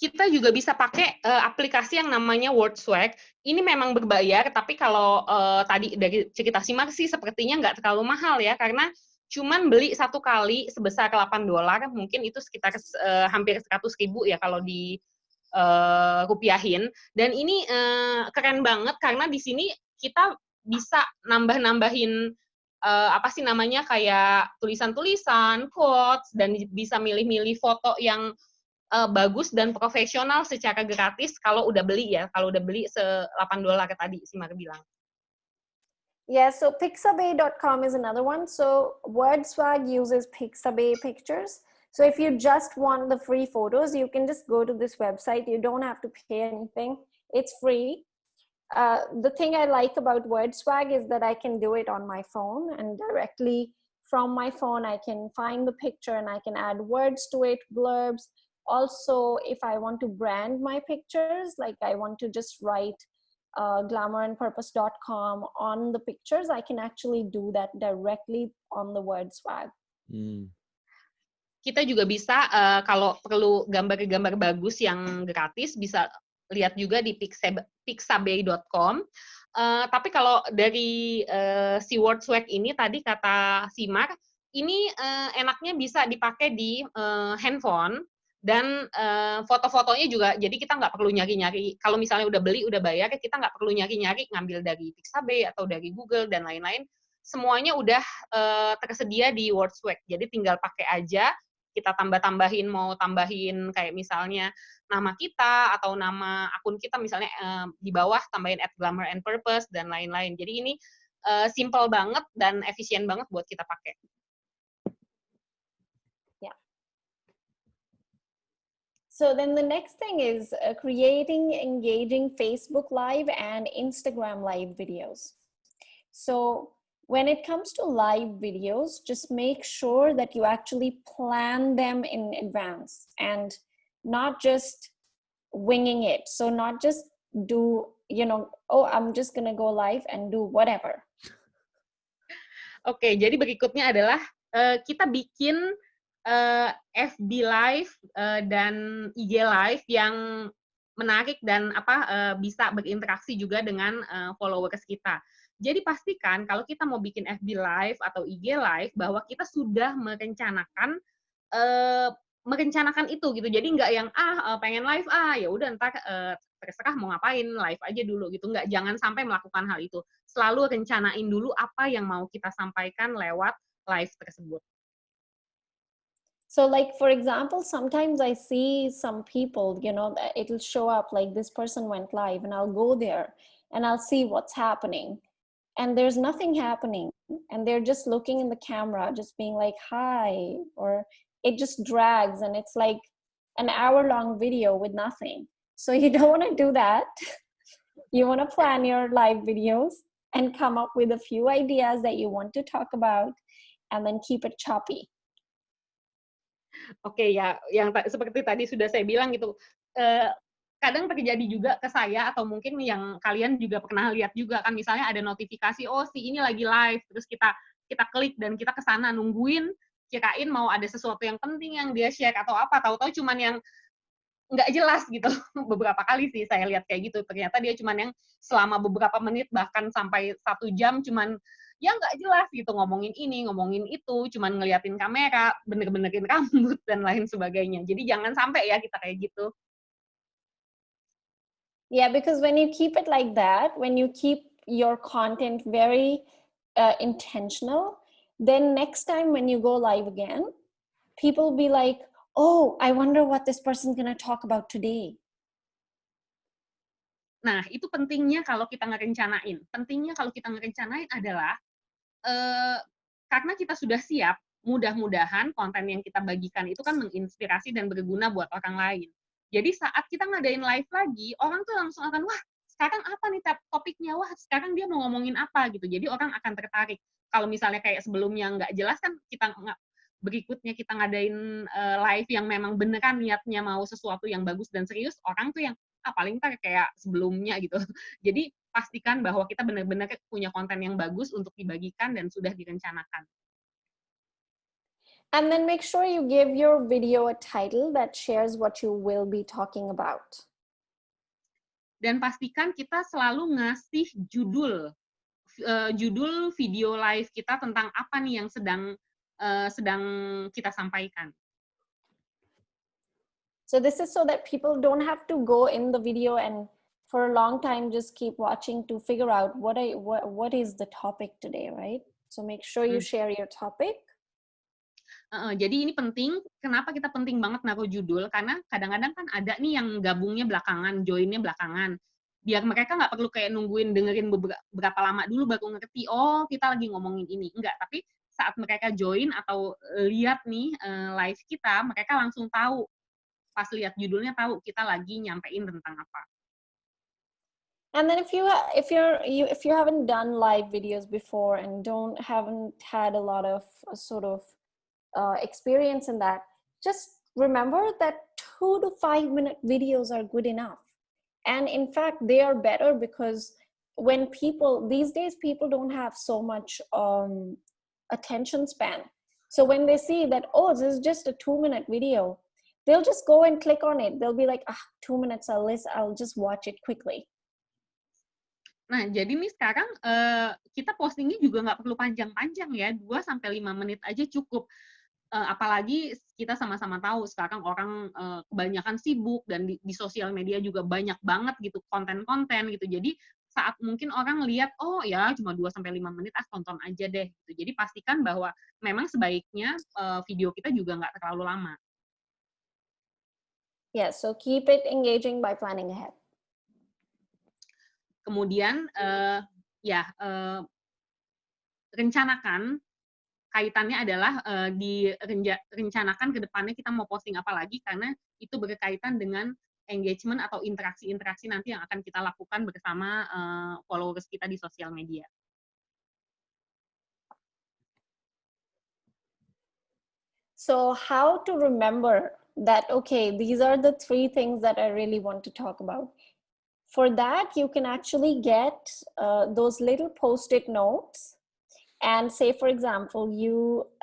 Kita juga bisa pakai aplikasi yang namanya WordSwag. Ini memang berbayar, tapi kalau tadi dari cerita Simar sih sepertinya nggak terlalu mahal ya, karena cuman beli satu kali sebesar $8, mungkin itu sekitar hampir 100.000 ya kalau di rupiahin. Dan ini keren banget karena di sini kita bisa nambah-nambahin kayak tulisan-tulisan, quotes, dan bisa milih-milih foto yang bagus dan profesional secara gratis kalau udah beli ya. Kalau udah beli $8 tadi si Mar bilang. Yeah, so pixabay.com is another one. So WordSwag uses Pixabay pictures. So if you just want the free photos, you can just go to this website. You don't have to pay anything. It's free. The thing I like about WordSwag is that I can do it on my phone, and directly from my phone, I can find the picture and I can add words to it, blurbs. Also, if I want to brand my pictures, like I want to just write glamourandpurpose.com on the pictures, I can actually do that directly on the WordSwag. Kita juga bisa kalau perlu gambar-gambar bagus yang gratis bisa lihat juga di pixabay.com. Tapi kalau dari si WordSwag ini tadi kata Simar, ini enaknya bisa dipakai di handphone. Dan foto-fotonya juga, jadi kita nggak perlu nyari-nyari. Kalau misalnya udah beli, udah bayar, kita nggak perlu nyari-nyari ngambil dari Pixabay atau dari Google dan lain-lain. Semuanya udah tersedia di WordSwag. Jadi tinggal pakai aja, kita tambah-tambahin, mau tambahin kayak misalnya nama kita atau nama akun kita, misalnya di bawah tambahin @glamourandpurpose dan lain-lain. Jadi ini simple banget dan efisien banget buat kita pakai. So then the next thing is creating engaging Facebook Live and Instagram Live videos. So when it comes to live videos, just make sure that you actually plan them in advance and not just winging it. So not just do, oh, I'm just going to go live and do whatever. Oke, jadi berikutnya adalah kita bikin FB Live dan IG Live yang menarik dan bisa berinteraksi juga dengan followers kita. Jadi pastikan kalau kita mau bikin FB Live atau IG Live bahwa kita sudah merencanakan itu gitu. Jadi nggak yang pengen live ya udah ntar terserah mau ngapain, live aja dulu gitu. Nggak, jangan sampai melakukan hal itu. Selalu rencanain dulu apa yang mau kita sampaikan lewat live tersebut. So like, for example, sometimes I see some people, it'll show up like this person went live and I'll go there and I'll see what's happening. And there's nothing happening. And they're just looking in the camera, just being like, hi, or it just drags and it's like an hour-long video with nothing. So you don't want to do that. You want to plan your live videos and come up with a few ideas that you want to talk about and then keep it choppy. Oke, ya, yang seperti tadi sudah saya bilang gitu, kadang terjadi juga ke saya atau mungkin yang kalian juga pernah lihat juga kan, misalnya ada notifikasi, oh si ini lagi live, terus kita klik dan kita ke sana nungguin, kirain mau ada sesuatu yang penting yang dia share atau apa, tahu-tahu cuman yang nggak jelas gitu. Beberapa kali sih saya lihat kayak gitu, ternyata dia cuman yang selama beberapa menit bahkan sampai 1 jam cuman ya nggak jelas gitu, ngomongin ini, ngomongin itu, cuman ngeliatin kamera, bener-benerin rambut, dan lain sebagainya. Jadi jangan sampai ya kita kayak gitu. Yeah, because when you keep it like that, when you keep your content very intentional, then next time when you go live again, people will be like, oh, I wonder what this person's going to talk about today. Nah, itu pentingnya kalau kita ngerencanain. Pentingnya kalau kita ngerencanain adalah, karena kita sudah siap, mudah-mudahan konten yang kita bagikan itu kan menginspirasi dan berguna buat orang lain. Jadi saat kita ngadain live lagi, orang tuh langsung akan, wah, sekarang apa nih topiknya? Wah, sekarang dia mau ngomongin apa gitu. Jadi orang akan tertarik. Kalau misalnya kayak sebelumnya nggak jelas kan berikutnya kita ngadain live yang memang beneran niatnya mau sesuatu yang bagus dan serius, orang tuh yang paling ntar kayak sebelumnya gitu. Jadi pastikan bahwa kita benar-benar punya konten yang bagus untuk dibagikan dan sudah direncanakan. And then make sure you give your video a title that shares what you will be talking about. Dan pastikan kita selalu ngasih judul video live kita tentang apa nih yang sedang kita sampaikan. So this is so that people don't have to go in the video and for a long time just keep watching to figure out what is the topic today, right? So make sure you share your topic. Jadi ini penting, kenapa kita penting banget naruh judul, karena kadang-kadang kan ada nih yang gabungnya belakangan, joinnya belakangan. Biar mereka nggak perlu kayak nungguin dengerin berapa lama dulu baru ngerti, oh kita lagi ngomongin ini. Enggak, tapi saat mereka join atau lihat nih live kita, mereka langsung tahu, pas lihat judulnya tahu kita lagi nyampein tentang apa. And then if you haven't done live videos before and haven't had a lot of sort of experience in that, just remember that 2 to 5 minute videos are good enough. And in fact, they are better because when these days people don't have so much attention span. So when they see that, oh, this is just a 2-minute video, they'll just go and click on it. They'll be like, 2 minutes, I'll just watch it quickly. Nah, jadi nih sekarang kita postingnya juga nggak perlu panjang-panjang ya, 2-5 menit aja cukup. Apalagi kita sama-sama tahu sekarang orang kebanyakan sibuk dan di sosial media juga banyak banget gitu konten-konten gitu. Jadi saat mungkin orang lihat, oh ya cuma 2-5 menit, tonton aja deh. Gitu. Jadi pastikan bahwa memang sebaiknya video kita juga nggak terlalu lama. Yeah, so keep it engaging by planning ahead. Kemudian rencanakan, kaitannya adalah direncanakan ke depannya kita mau posting apa lagi, karena itu berkaitan dengan engagement atau interaksi-interaksi nanti yang akan kita lakukan bersama followers kita di sosial media. So how to remember that, okay, these are the 3 things that I really want to talk about. For that, you can actually get those little Post-it notes. And say, for example,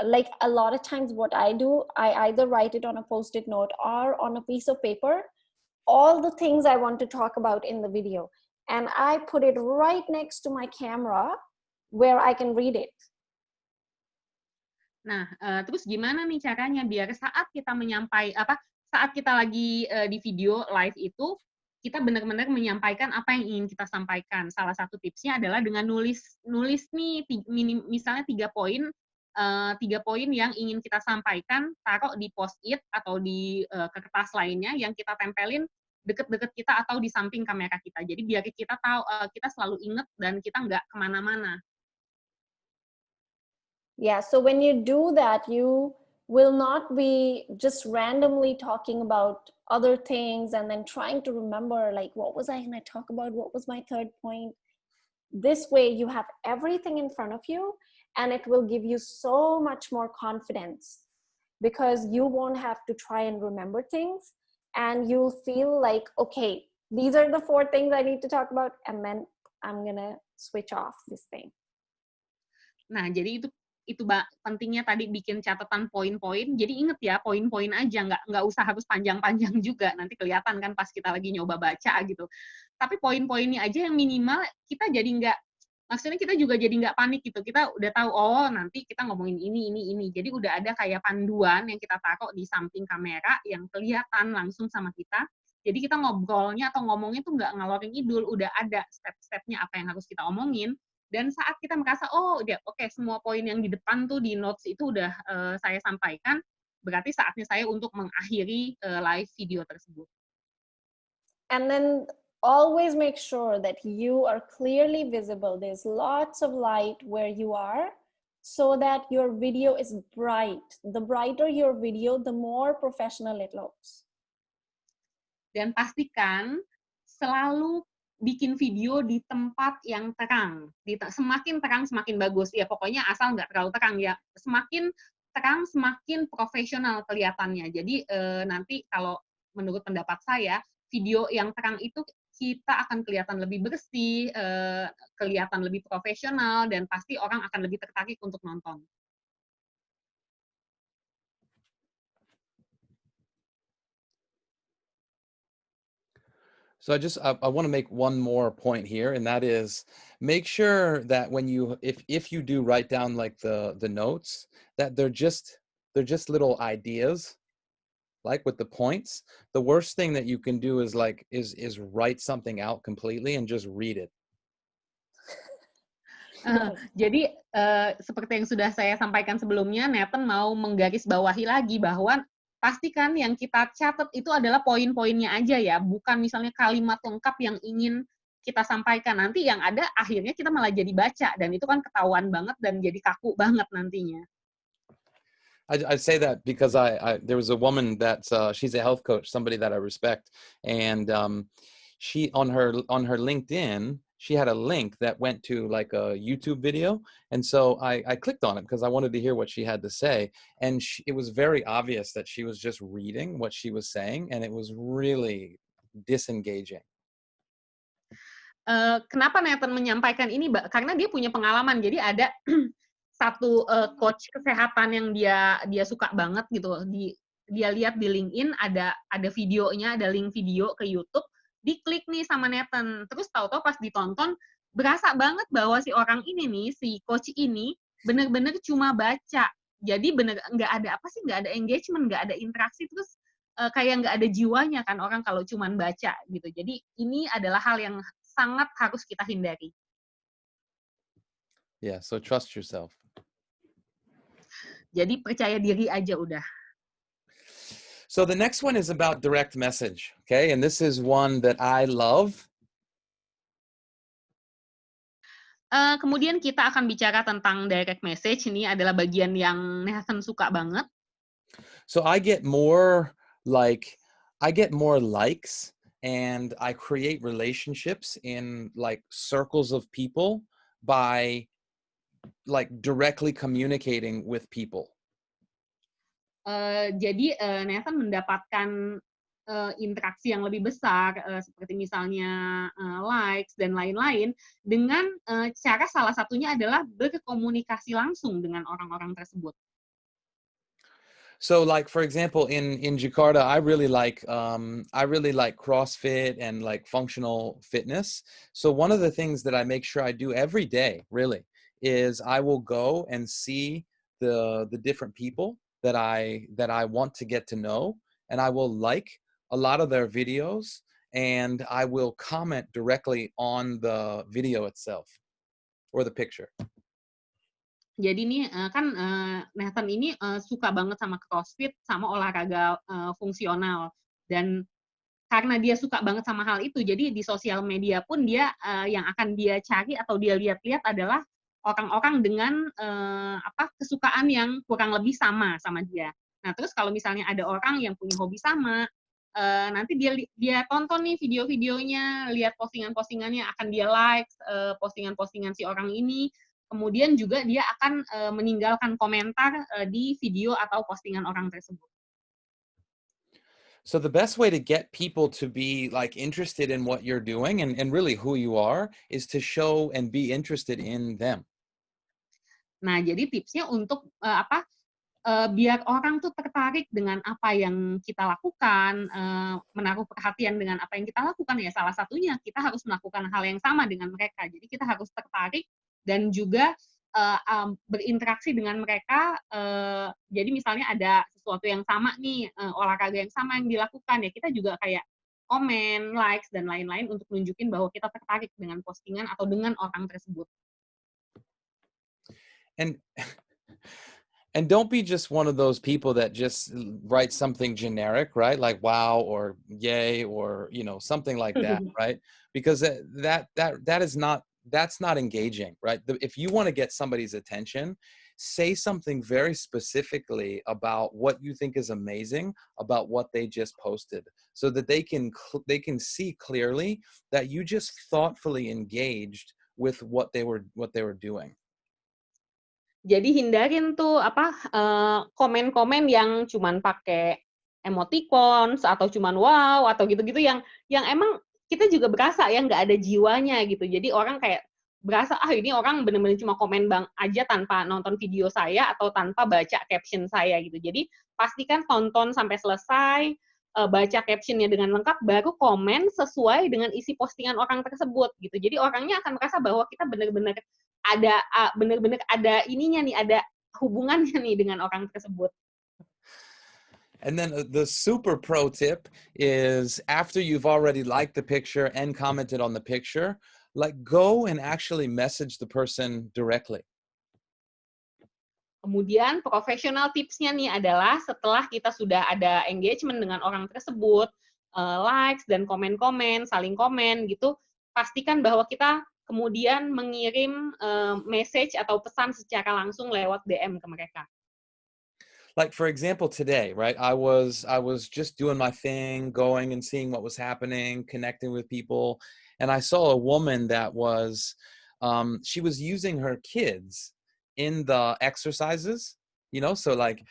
like a lot of times what I do, I either write it on a Post-it note or on a piece of paper, all the things I want to talk about in the video. And I put it right next to my camera where I can read it. Nah, terus gimana nih caranya biar saat kita saat kita lagi di video live itu, kita benar-benar menyampaikan apa yang ingin kita sampaikan. Salah satu tipsnya adalah dengan nulis nih misalnya 3 poin yang ingin kita sampaikan, taruh di post-it atau di kertas lainnya yang kita tempelin deket-deket kita atau di samping kamera kita. Jadi biar kita tahu, kita selalu ingat dan kita nggak kemana-mana. Yeah, so when you do that, you will not be just randomly talking about other things and then trying to remember, like, what was I going to talk about? What was my 3rd point? This way, you have everything in front of you, and it will give you so much more confidence because you won't have to try and remember things, and you'll feel like, okay, these are the 4 things I need to talk about, and then I'm going to switch off this thing. Nah, jadi itu pentingnya tadi bikin catatan poin-poin. Jadi inget ya, poin-poin aja, nggak usah harus panjang-panjang juga. Nanti kelihatan kan pas kita lagi nyoba baca gitu. Tapi poin-poinnya aja yang minimal, kita juga jadi nggak panik gitu. Kita udah tahu, oh nanti kita ngomongin ini. Jadi udah ada kayak panduan yang kita taruh di samping kamera yang kelihatan langsung sama kita. Jadi kita ngobrolnya atau ngomongnya tuh nggak ngalor ngidul, udah ada step-stepnya apa yang harus kita omongin. Dan saat kita merasa, oh udah oke, semua poin yang di depan tuh di notes itu udah saya sampaikan, berarti saatnya saya untuk mengakhiri live video tersebut. And then always make sure that you are clearly visible. There's lots of light where you are so that your video is bright. The brighter your video, the more professional it looks. Dan pastikan selalu bikin video di tempat yang terang. Semakin terang, semakin bagus. Ya, pokoknya asal nggak terlalu terang ya. Semakin terang, semakin profesional kelihatannya. Jadi nanti kalau menurut pendapat saya, video yang terang itu kita akan kelihatan lebih bersih, kelihatan lebih profesional, dan pasti orang akan lebih tertarik untuk nonton. So I want to make one more point here, and that is make sure that when if you do write down like the notes, that they're just little ideas, like with the points. The worst thing that you can do is write something out completely and just read it. Jadi seperti yang sudah saya sampaikan sebelumnya, Nathan mau menggarisbawahi lagi bahwa pastikan yang kita catat itu adalah poin-poinnya aja ya, bukan misalnya kalimat lengkap yang ingin kita sampaikan. Nanti yang ada akhirnya kita malah jadi baca, dan itu kan ketahuan banget dan jadi kaku banget nantinya. I say that because there was a woman that's she's a health coach, somebody that I respect, and she on her LinkedIn, she had a link that went to like a YouTube video, and so I clicked on it because I wanted to hear what she had to say, and it was very obvious that she was just reading what she was saying, and it was really disengaging. Kenapa Nathan menyampaikan ini, karena dia punya pengalaman. Jadi ada satu coach kesehatan yang dia suka banget gitu. Dia lihat di LinkedIn ada videonya, ada link video ke YouTube, diklik nih sama Nathan. Terus tahu-tahu pas ditonton, berasa banget bahwa si orang ini nih, si coach ini bener-bener cuma baca. Jadi bener nggak ada engagement, nggak ada interaksi, terus kayak nggak ada jiwanya kan orang kalau cuma baca gitu. Jadi ini adalah hal yang sangat harus kita hindari. Yeah, so trust yourself. Jadi percaya diri aja udah. So the next one is about direct message, okay? And this is one that I love. Kemudian kita akan bicara tentang direct message. Ini adalah bagian yang Nathan suka banget. So I get more likes, and I create relationships in like circles of people by like directly communicating with people. Jadi Nathan mendapatkan interaksi yang lebih besar, seperti misalnya likes dan lain-lain, dengan cara salah satunya adalah berkomunikasi langsung dengan orang-orang tersebut. So like for example in Jakarta, I really like CrossFit and like functional fitness. So one of the things that I make sure I do every day really is I will go and see the different people that I want to get to know, and I will like a lot of their videos, and I will comment directly on the video itself or the picture. Jadi nih kan Nathan ini suka banget sama CrossFit, sama olahraga fungsional, dan karena dia suka banget sama hal itu, jadi di sosial media pun dia yang akan dia cari atau dia lihat-lihat adalah orang-orang dengan kesukaan yang kurang lebih sama dia. Nah, terus kalau misalnya ada orang yang punya hobi sama, nanti dia tonton nih video-videonya, lihat postingan-postingannya, akan dia like postingan-postingan si orang ini. Kemudian juga dia akan meninggalkan komentar di video atau postingan orang tersebut. So the best way to get people to be like interested in what you're doing and really who you are is to show and be interested in them. Nah, jadi tipsnya untuk biar orang tuh tertarik dengan apa yang kita lakukan, menaruh perhatian dengan apa yang kita lakukan, ya salah satunya kita harus melakukan hal yang sama dengan mereka. Jadi kita harus tertarik dan juga berinteraksi dengan mereka. Jadi misalnya ada sesuatu yang sama nih, olahraga yang sama yang dilakukan, ya kita juga kayak komen, likes, dan lain-lain untuk nunjukin bahwa kita tertarik dengan postingan atau dengan orang tersebut. And and don't be just one of those people that just write something generic, right? Like wow or yay or something like that, right? Because that is not that's not engaging, right? If you want to get somebody's attention, say something very specifically about what you think is amazing about what they just posted, so that they can see clearly that you just thoughtfully engaged with what they were doing. Jadi hindarin tuh komen-komen yang cuman pakai emoticons atau cuman wow atau gitu-gitu yang emang kita juga berasa ya nggak ada jiwanya gitu. Jadi orang kayak berasa ini orang bener-bener cuma komen aja tanpa nonton video saya atau tanpa baca caption saya gitu. Jadi pastikan tonton sampai selesai, baca captionnya dengan lengkap, baru komen sesuai dengan isi postingan orang tersebut gitu. Jadi orangnya akan merasa bahwa kita bener-bener ada ininya nih, ada hubungannya nih dengan orang tersebut. And then the super pro tip is, after you've already liked the picture and commented on the picture, like go and actually message the person directly. Kemudian professional tipsnya nih adalah setelah kita sudah ada engagement dengan orang tersebut, likes dan komen-komen, saling komen gitu, pastikan bahwa kita kemudian mengirim message atau pesan secara langsung lewat DM ke mereka. Like for example, today, right? I was just doing my thing, going and seeing what was happening, connecting with people, and I saw a woman that was she was using her kids in the exercises, so like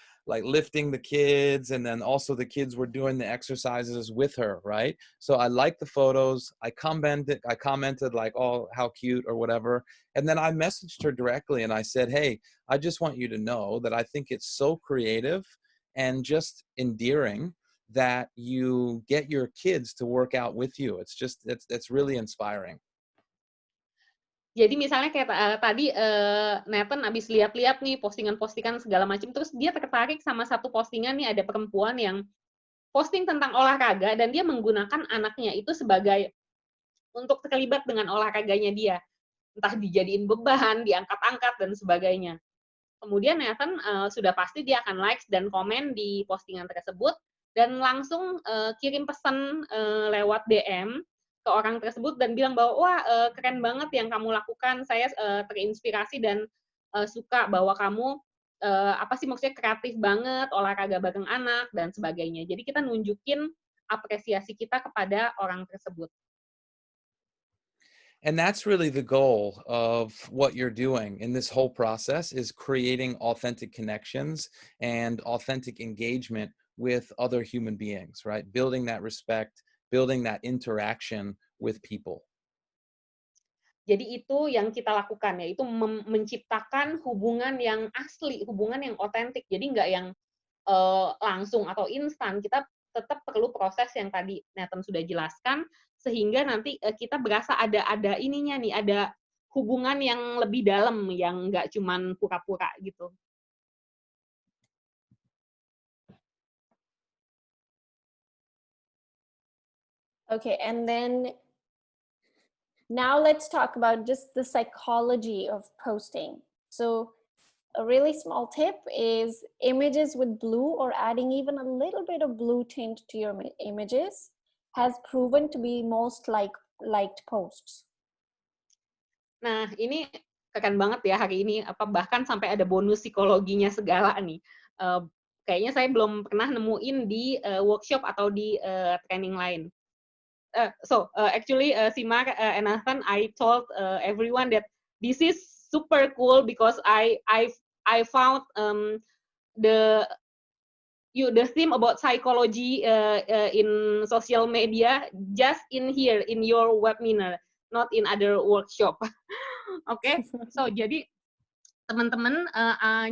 lifting the kids, and then also the kids were doing the exercises with her, right? So I liked the photos, I commented like, oh, how cute or whatever, and then I messaged her directly and I said, hey, I just want you to know that I think it's so creative and just endearing that you get your kids to work out with you. It's really inspiring. Jadi misalnya kayak tadi Nathan abis lihat-lihat nih postingan-postingan segala macam, terus dia tertarik sama satu postingan nih, ada perempuan yang posting tentang olahraga dan dia menggunakan anaknya itu sebagai untuk terlibat dengan olahraganya dia. Entah dijadiin beban, diangkat-angkat, dan sebagainya. Kemudian Nathan sudah pasti dia akan likes dan komen di postingan tersebut, dan langsung kirim pesan lewat DM ke orang tersebut dan bilang bahwa, wah keren banget yang kamu lakukan, saya terinspirasi dan suka bahwa kamu maksudnya kreatif banget, olahraga bareng anak, dan sebagainya. Jadi kita nunjukin apresiasi kita kepada orang tersebut. And that's really the goal of what you're doing in this whole process, is creating authentic connections and authentic engagement with other human beings, right? Building that respect, building that interaction with people. Jadi itu yang kita lakukan, yaitu menciptakan hubungan yang asli, hubungan yang otentik. Jadi nggak yang langsung atau instan. Kita tetap perlu proses yang tadi Nathan sudah jelaskan, sehingga nanti kita berasa ada ininya nih, ada hubungan yang lebih dalam, yang nggak cuman pura-pura gitu. Okay, and then now let's talk about just the psychology of posting. So a really small tip is images with blue, or adding even a little bit of blue tint to your images, has proven to be most liked posts. Nah, ini keren banget ya hari ini, bahkan sampai ada bonus psikologinya segala nih. Kayaknya saya belum pernah nemuin di workshop atau di training lain. Actually, Simar and Nathan, I told everyone that this is super cool because I found the theme about psychology in social media just in here in your webinar, not in other workshop. Oke, so jadi teman-teman,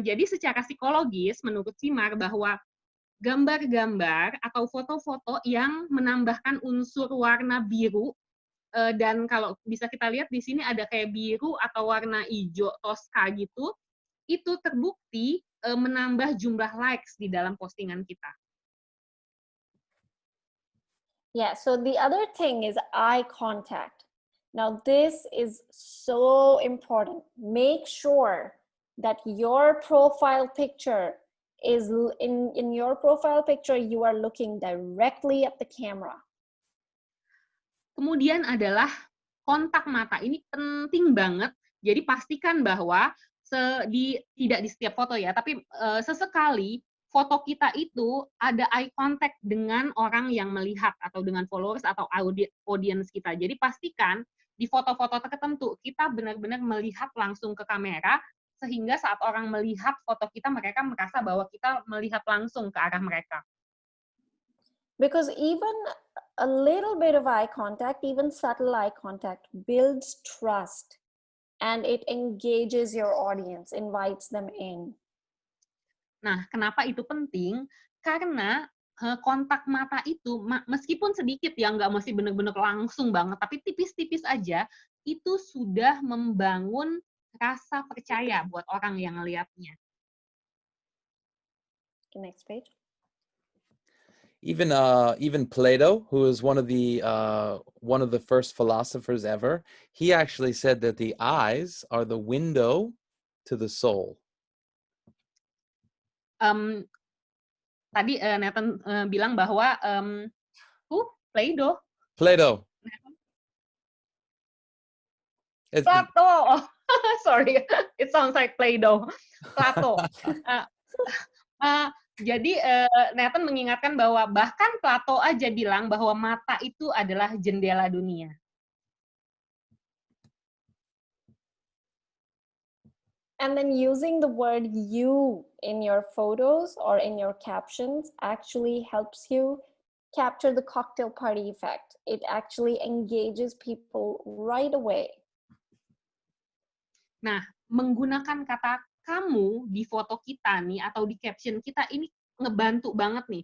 jadi secara psikologis menurut Simar bahwa gambar-gambar atau foto-foto yang menambahkan unsur warna biru, dan kalau bisa kita lihat di sini ada kayak biru atau warna hijau toska gitu, itu terbukti menambah jumlah likes di dalam postingan kita. Yeah, so the other thing is eye contact. Now, this is so important. Make sure that your profile picture is in your profile picture, you are looking directly at the camera. Kemudian adalah kontak mata. Ini penting banget. Jadi pastikan bahwa tidak di setiap foto ya, tapi sesekali foto kita itu ada eye contact dengan orang yang melihat atau dengan followers atau audience kita. Jadi pastikan di foto-foto tertentu kita benar-benar melihat langsung ke kamera sehingga saat orang melihat foto kita mereka merasa bahwa kita melihat langsung ke arah mereka. Because even a little bit of eye contact, even subtle eye contact, builds trust and it engages your audience, invites them in. Nah, kenapa itu penting? Karena kontak mata itu, meskipun sedikit ya, nggak mesti benar-benar langsung banget, tapi tipis-tipis aja, itu sudah membangun rasa percaya buat orang yang ngelihatnya. Next page. Even Plato, who is one of the first philosophers ever, he actually said that the eyes are the window to the soul. Tadi Nathan bilang bahwa Plato. Plato. Sorry, it sounds like Play-Doh. Plato. Jadi Nathan mengingatkan bahwa bahkan Plato aja bilang bahwa mata itu adalah jendela dunia. And then using the word you in your photos or in your captions actually helps you capture the cocktail party effect. It actually engages people right away. Nah, menggunakan kata kamu di foto kita nih atau di caption kita ini ngebantu banget nih.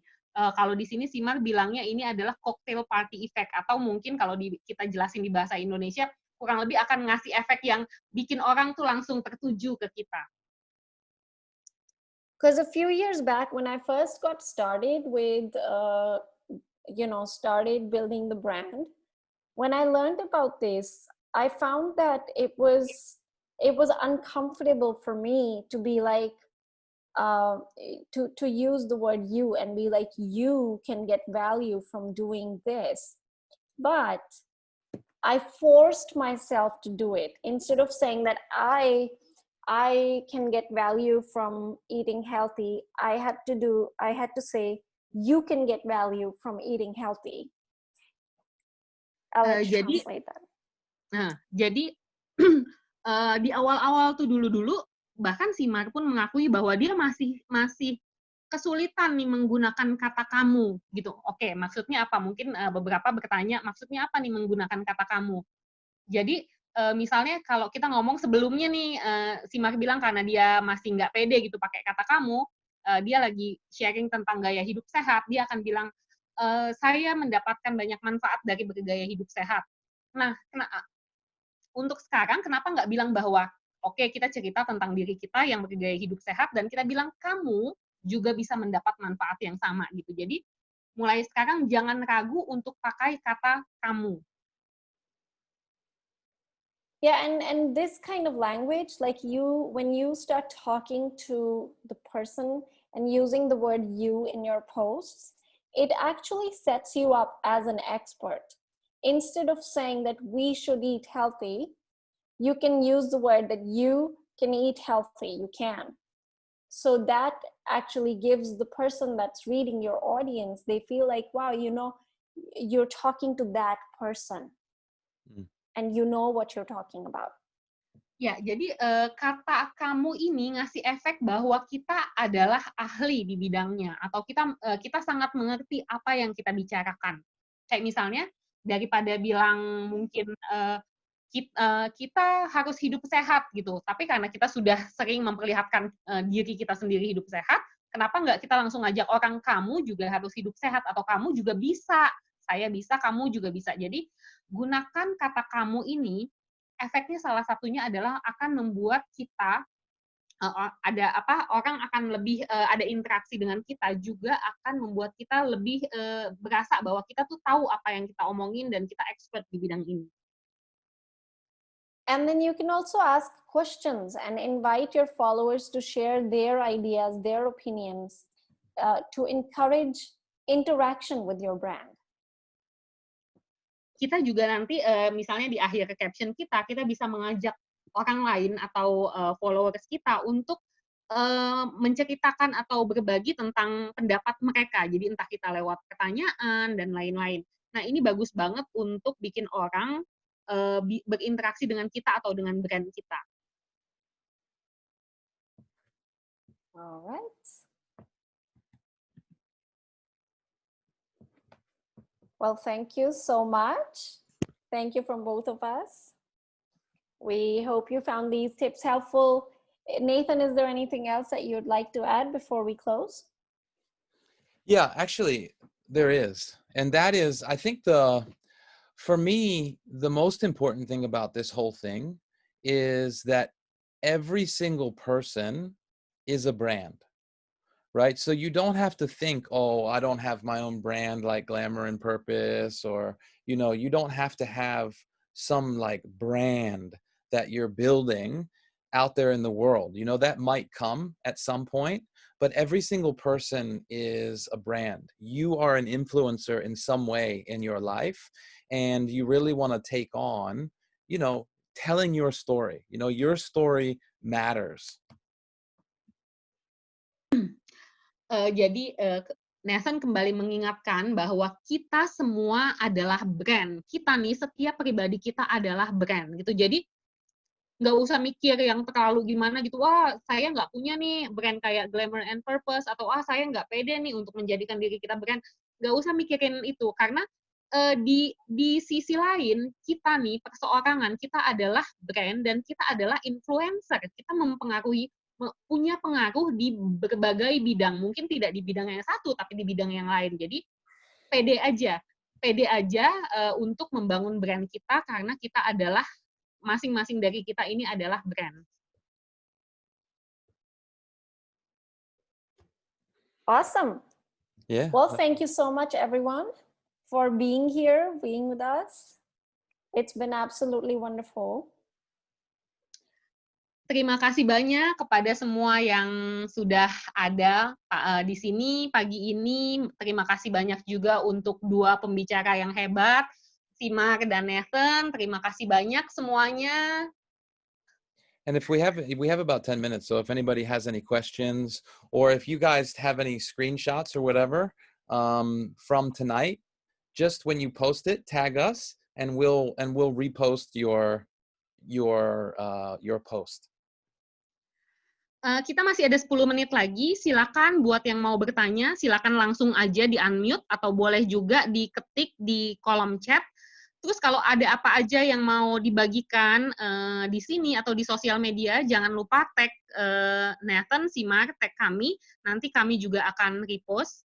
Kalau di sini Simar bilangnya ini adalah cocktail party effect atau mungkin kalau kita jelasin di bahasa Indonesia kurang lebih akan ngasih efek yang bikin orang tuh langsung tertuju ke kita. Because a few years back when I first got started with, started building the brand, when I learned about this, I found that it was uncomfortable for me to be like, to use the word you and be like, you can get value from doing this. But I forced myself to do it instead of saying that I can get value from eating healthy. I had to say you can get value from eating healthy. I'll let you translate that. Nah, jadi di awal-awal tuh dulu-dulu bahkan Simar pun mengakui bahwa dia masih kesulitan nih menggunakan kata kamu gitu. Oke, maksudnya apa? Mungkin beberapa bertanya, maksudnya apa nih menggunakan kata kamu? Jadi misalnya kalau kita ngomong sebelumnya nih, Simar bilang karena dia masih nggak pede gitu pakai kata kamu, dia lagi sharing tentang gaya hidup sehat, dia akan bilang, saya mendapatkan banyak manfaat dari bergaya hidup sehat. Nah, untuk sekarang kenapa nggak bilang bahwa oke, kita cerita tentang diri kita yang bergaya hidup sehat dan kita bilang kamu juga bisa mendapat manfaat yang sama gitu. Jadi mulai sekarang jangan ragu untuk pakai kata kamu. Yeah, and this kind of language, like when you start talking to the person and using the word you in your posts, it actually sets you up as an expert. Instead of saying that we should eat healthy, you can use the word that you can eat healthy, you can. So that actually gives the person that's reading your audience, they feel like, wow, you're talking to that person. And you know what you're talking about. Ya, jadi kata kamu ini ngasih efek bahwa kita adalah ahli di bidangnya atau kita sangat mengerti apa yang kita bicarakan. Kayak misalnya daripada bilang mungkin kita harus hidup sehat gitu, tapi karena kita sudah sering memperlihatkan diri kita sendiri hidup sehat, kenapa nggak kita langsung ngajak orang kamu juga harus hidup sehat atau kamu juga bisa, saya bisa, kamu juga bisa. Jadi gunakan kata kamu ini, efeknya salah satunya adalah akan membuat kita ada orang akan lebih ada interaksi dengan kita, juga akan membuat kita lebih berasa bahwa kita tuh tahu apa yang kita omongin dan kita expert di bidang ini. And then you can also ask questions and invite your followers to share their ideas, their opinions, to encourage interaction with your brand. Kita juga nanti misalnya di akhir caption kita bisa mengajak orang lain atau followers kita untuk menceritakan atau berbagi tentang pendapat mereka. Jadi entah kita lewat pertanyaan dan lain-lain. Nah, ini bagus banget untuk bikin orang berinteraksi dengan kita atau dengan brand kita. Alright. Well, thank you so much. Thank you from both of us. We hope you found these tips helpful. Nathan, is there anything else that you'd like to add before we close? Yeah, actually, there is. And that is, I think for me, the most important thing about this whole thing is that every single person is a brand, right? So you don't have to think, oh, I don't have my own brand like Glamour and Purpose, or, you know, you don't have to have some like brand that you're building out there in the world. You know, that might come at some point, but every single person is a brand. You are an influencer in some way in your life, and you really want to take on, you know, telling your story. You know, your story matters. Jadi Nathan kembali mengingatkan bahwa kita semua adalah brand. Kita nih, setiap pribadi kita adalah brand gitu. Jadi nggak usah mikir yang terlalu gimana gitu, wah saya nggak punya nih brand kayak Glamour and Purpose, atau saya nggak pede nih untuk menjadikan diri kita brand. Nggak usah mikirin itu, karena di sisi lain kita nih, perseorangan kita adalah brand dan kita adalah influencer. Kita punya pengaruh di berbagai bidang, mungkin tidak di bidang yang satu tapi di bidang yang lain. Jadi pede aja untuk membangun brand kita, karena kita adalah, masing-masing dari kita ini adalah brand. Awesome. Yeah. Well, thank you so much, everyone, for being here, being with us. It's been absolutely wonderful. Terima kasih banyak kepada semua yang sudah ada di sini pagi ini. Terima kasih banyak juga untuk dua pembicara yang hebat, Simar dan Nathan. Terima kasih banyak semuanya. And if we have about 10 minutes, so if anybody has any questions, or if you guys have any screenshots or whatever from tonight, just when you post it, tag us, and we'll repost your post. Kita masih ada 10 menit lagi. Silakan buat yang mau bertanya, silakan langsung aja di unmute atau boleh juga diketik di kolom chat. Terus kalau ada apa aja yang mau dibagikan di sini atau di sosial media, jangan lupa tag Nathan, Simar, tag kami. Nanti kami juga akan repost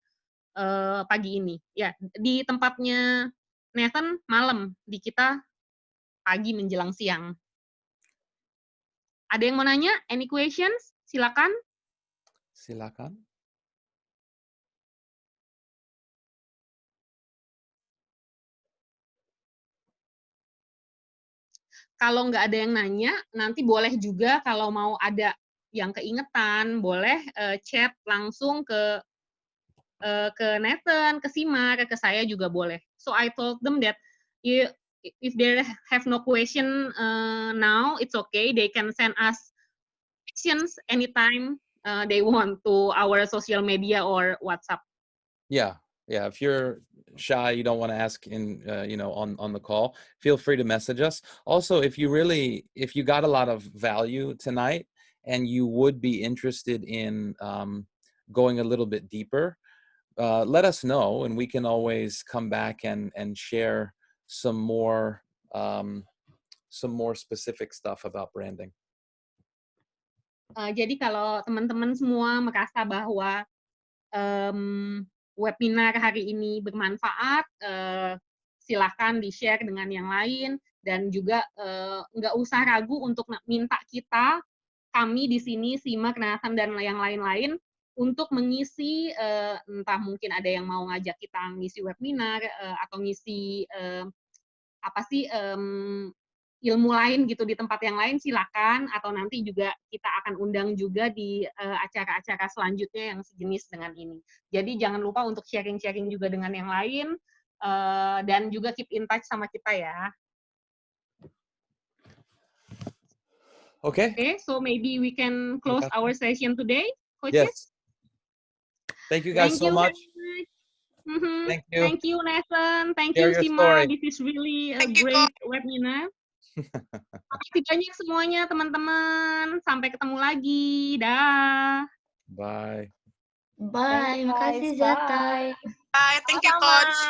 pagi ini. Ya, di tempatnya Nathan malam, di kita pagi menjelang siang. Ada yang mau nanya? Any questions? Silakan. Silakan. Kalau nggak ada yang nanya, nanti boleh juga kalau mau ada yang keingetan, boleh chat langsung ke Nathan, ke Simar, ke saya juga boleh. So I told them that if they have no question now, it's okay. They can send us questions anytime they want to our social media or WhatsApp. Yeah. If you're shy, you don't want to ask in, on the call, feel free to message us. Also, if you got a lot of value tonight and you would be interested in going a little bit deeper, let us know, and we can always come back and share some more specific stuff about branding. Jadi kalau teman-teman semua merasa bahwa webinar hari ini bermanfaat, silakan di-share dengan yang lain, dan juga nggak usah ragu untuk minta kita kami di sini, Simak, Nathan, dan yang lain-lain, untuk mengisi, entah mungkin ada yang mau ngajak kita ngisi webinar, atau ngisi, ilmu lain gitu di tempat yang lain, silakan. Atau nanti juga kita akan undang juga di acara-acara selanjutnya yang sejenis dengan ini. Jadi jangan lupa untuk sharing-sharing juga dengan yang lain, dan juga keep in touch sama kita ya. Okay. Okay, so maybe we can close our session today, coaches. Yes. Thank you guys Thank so you much. very much. Mhm. Thank you. Thank you, Nathan. Thank Share you, your Sima. story. This is really a Thank you, great webinar. Makasih banyak semuanya, teman-teman. Sampai ketemu lagi. Dah. Bye. Bye, Thank you, guys. makasih Zata. Bye. Bye. Thank you, Sama-sama. Coach.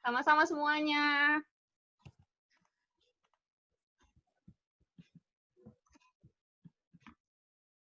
Sama-sama semuanya.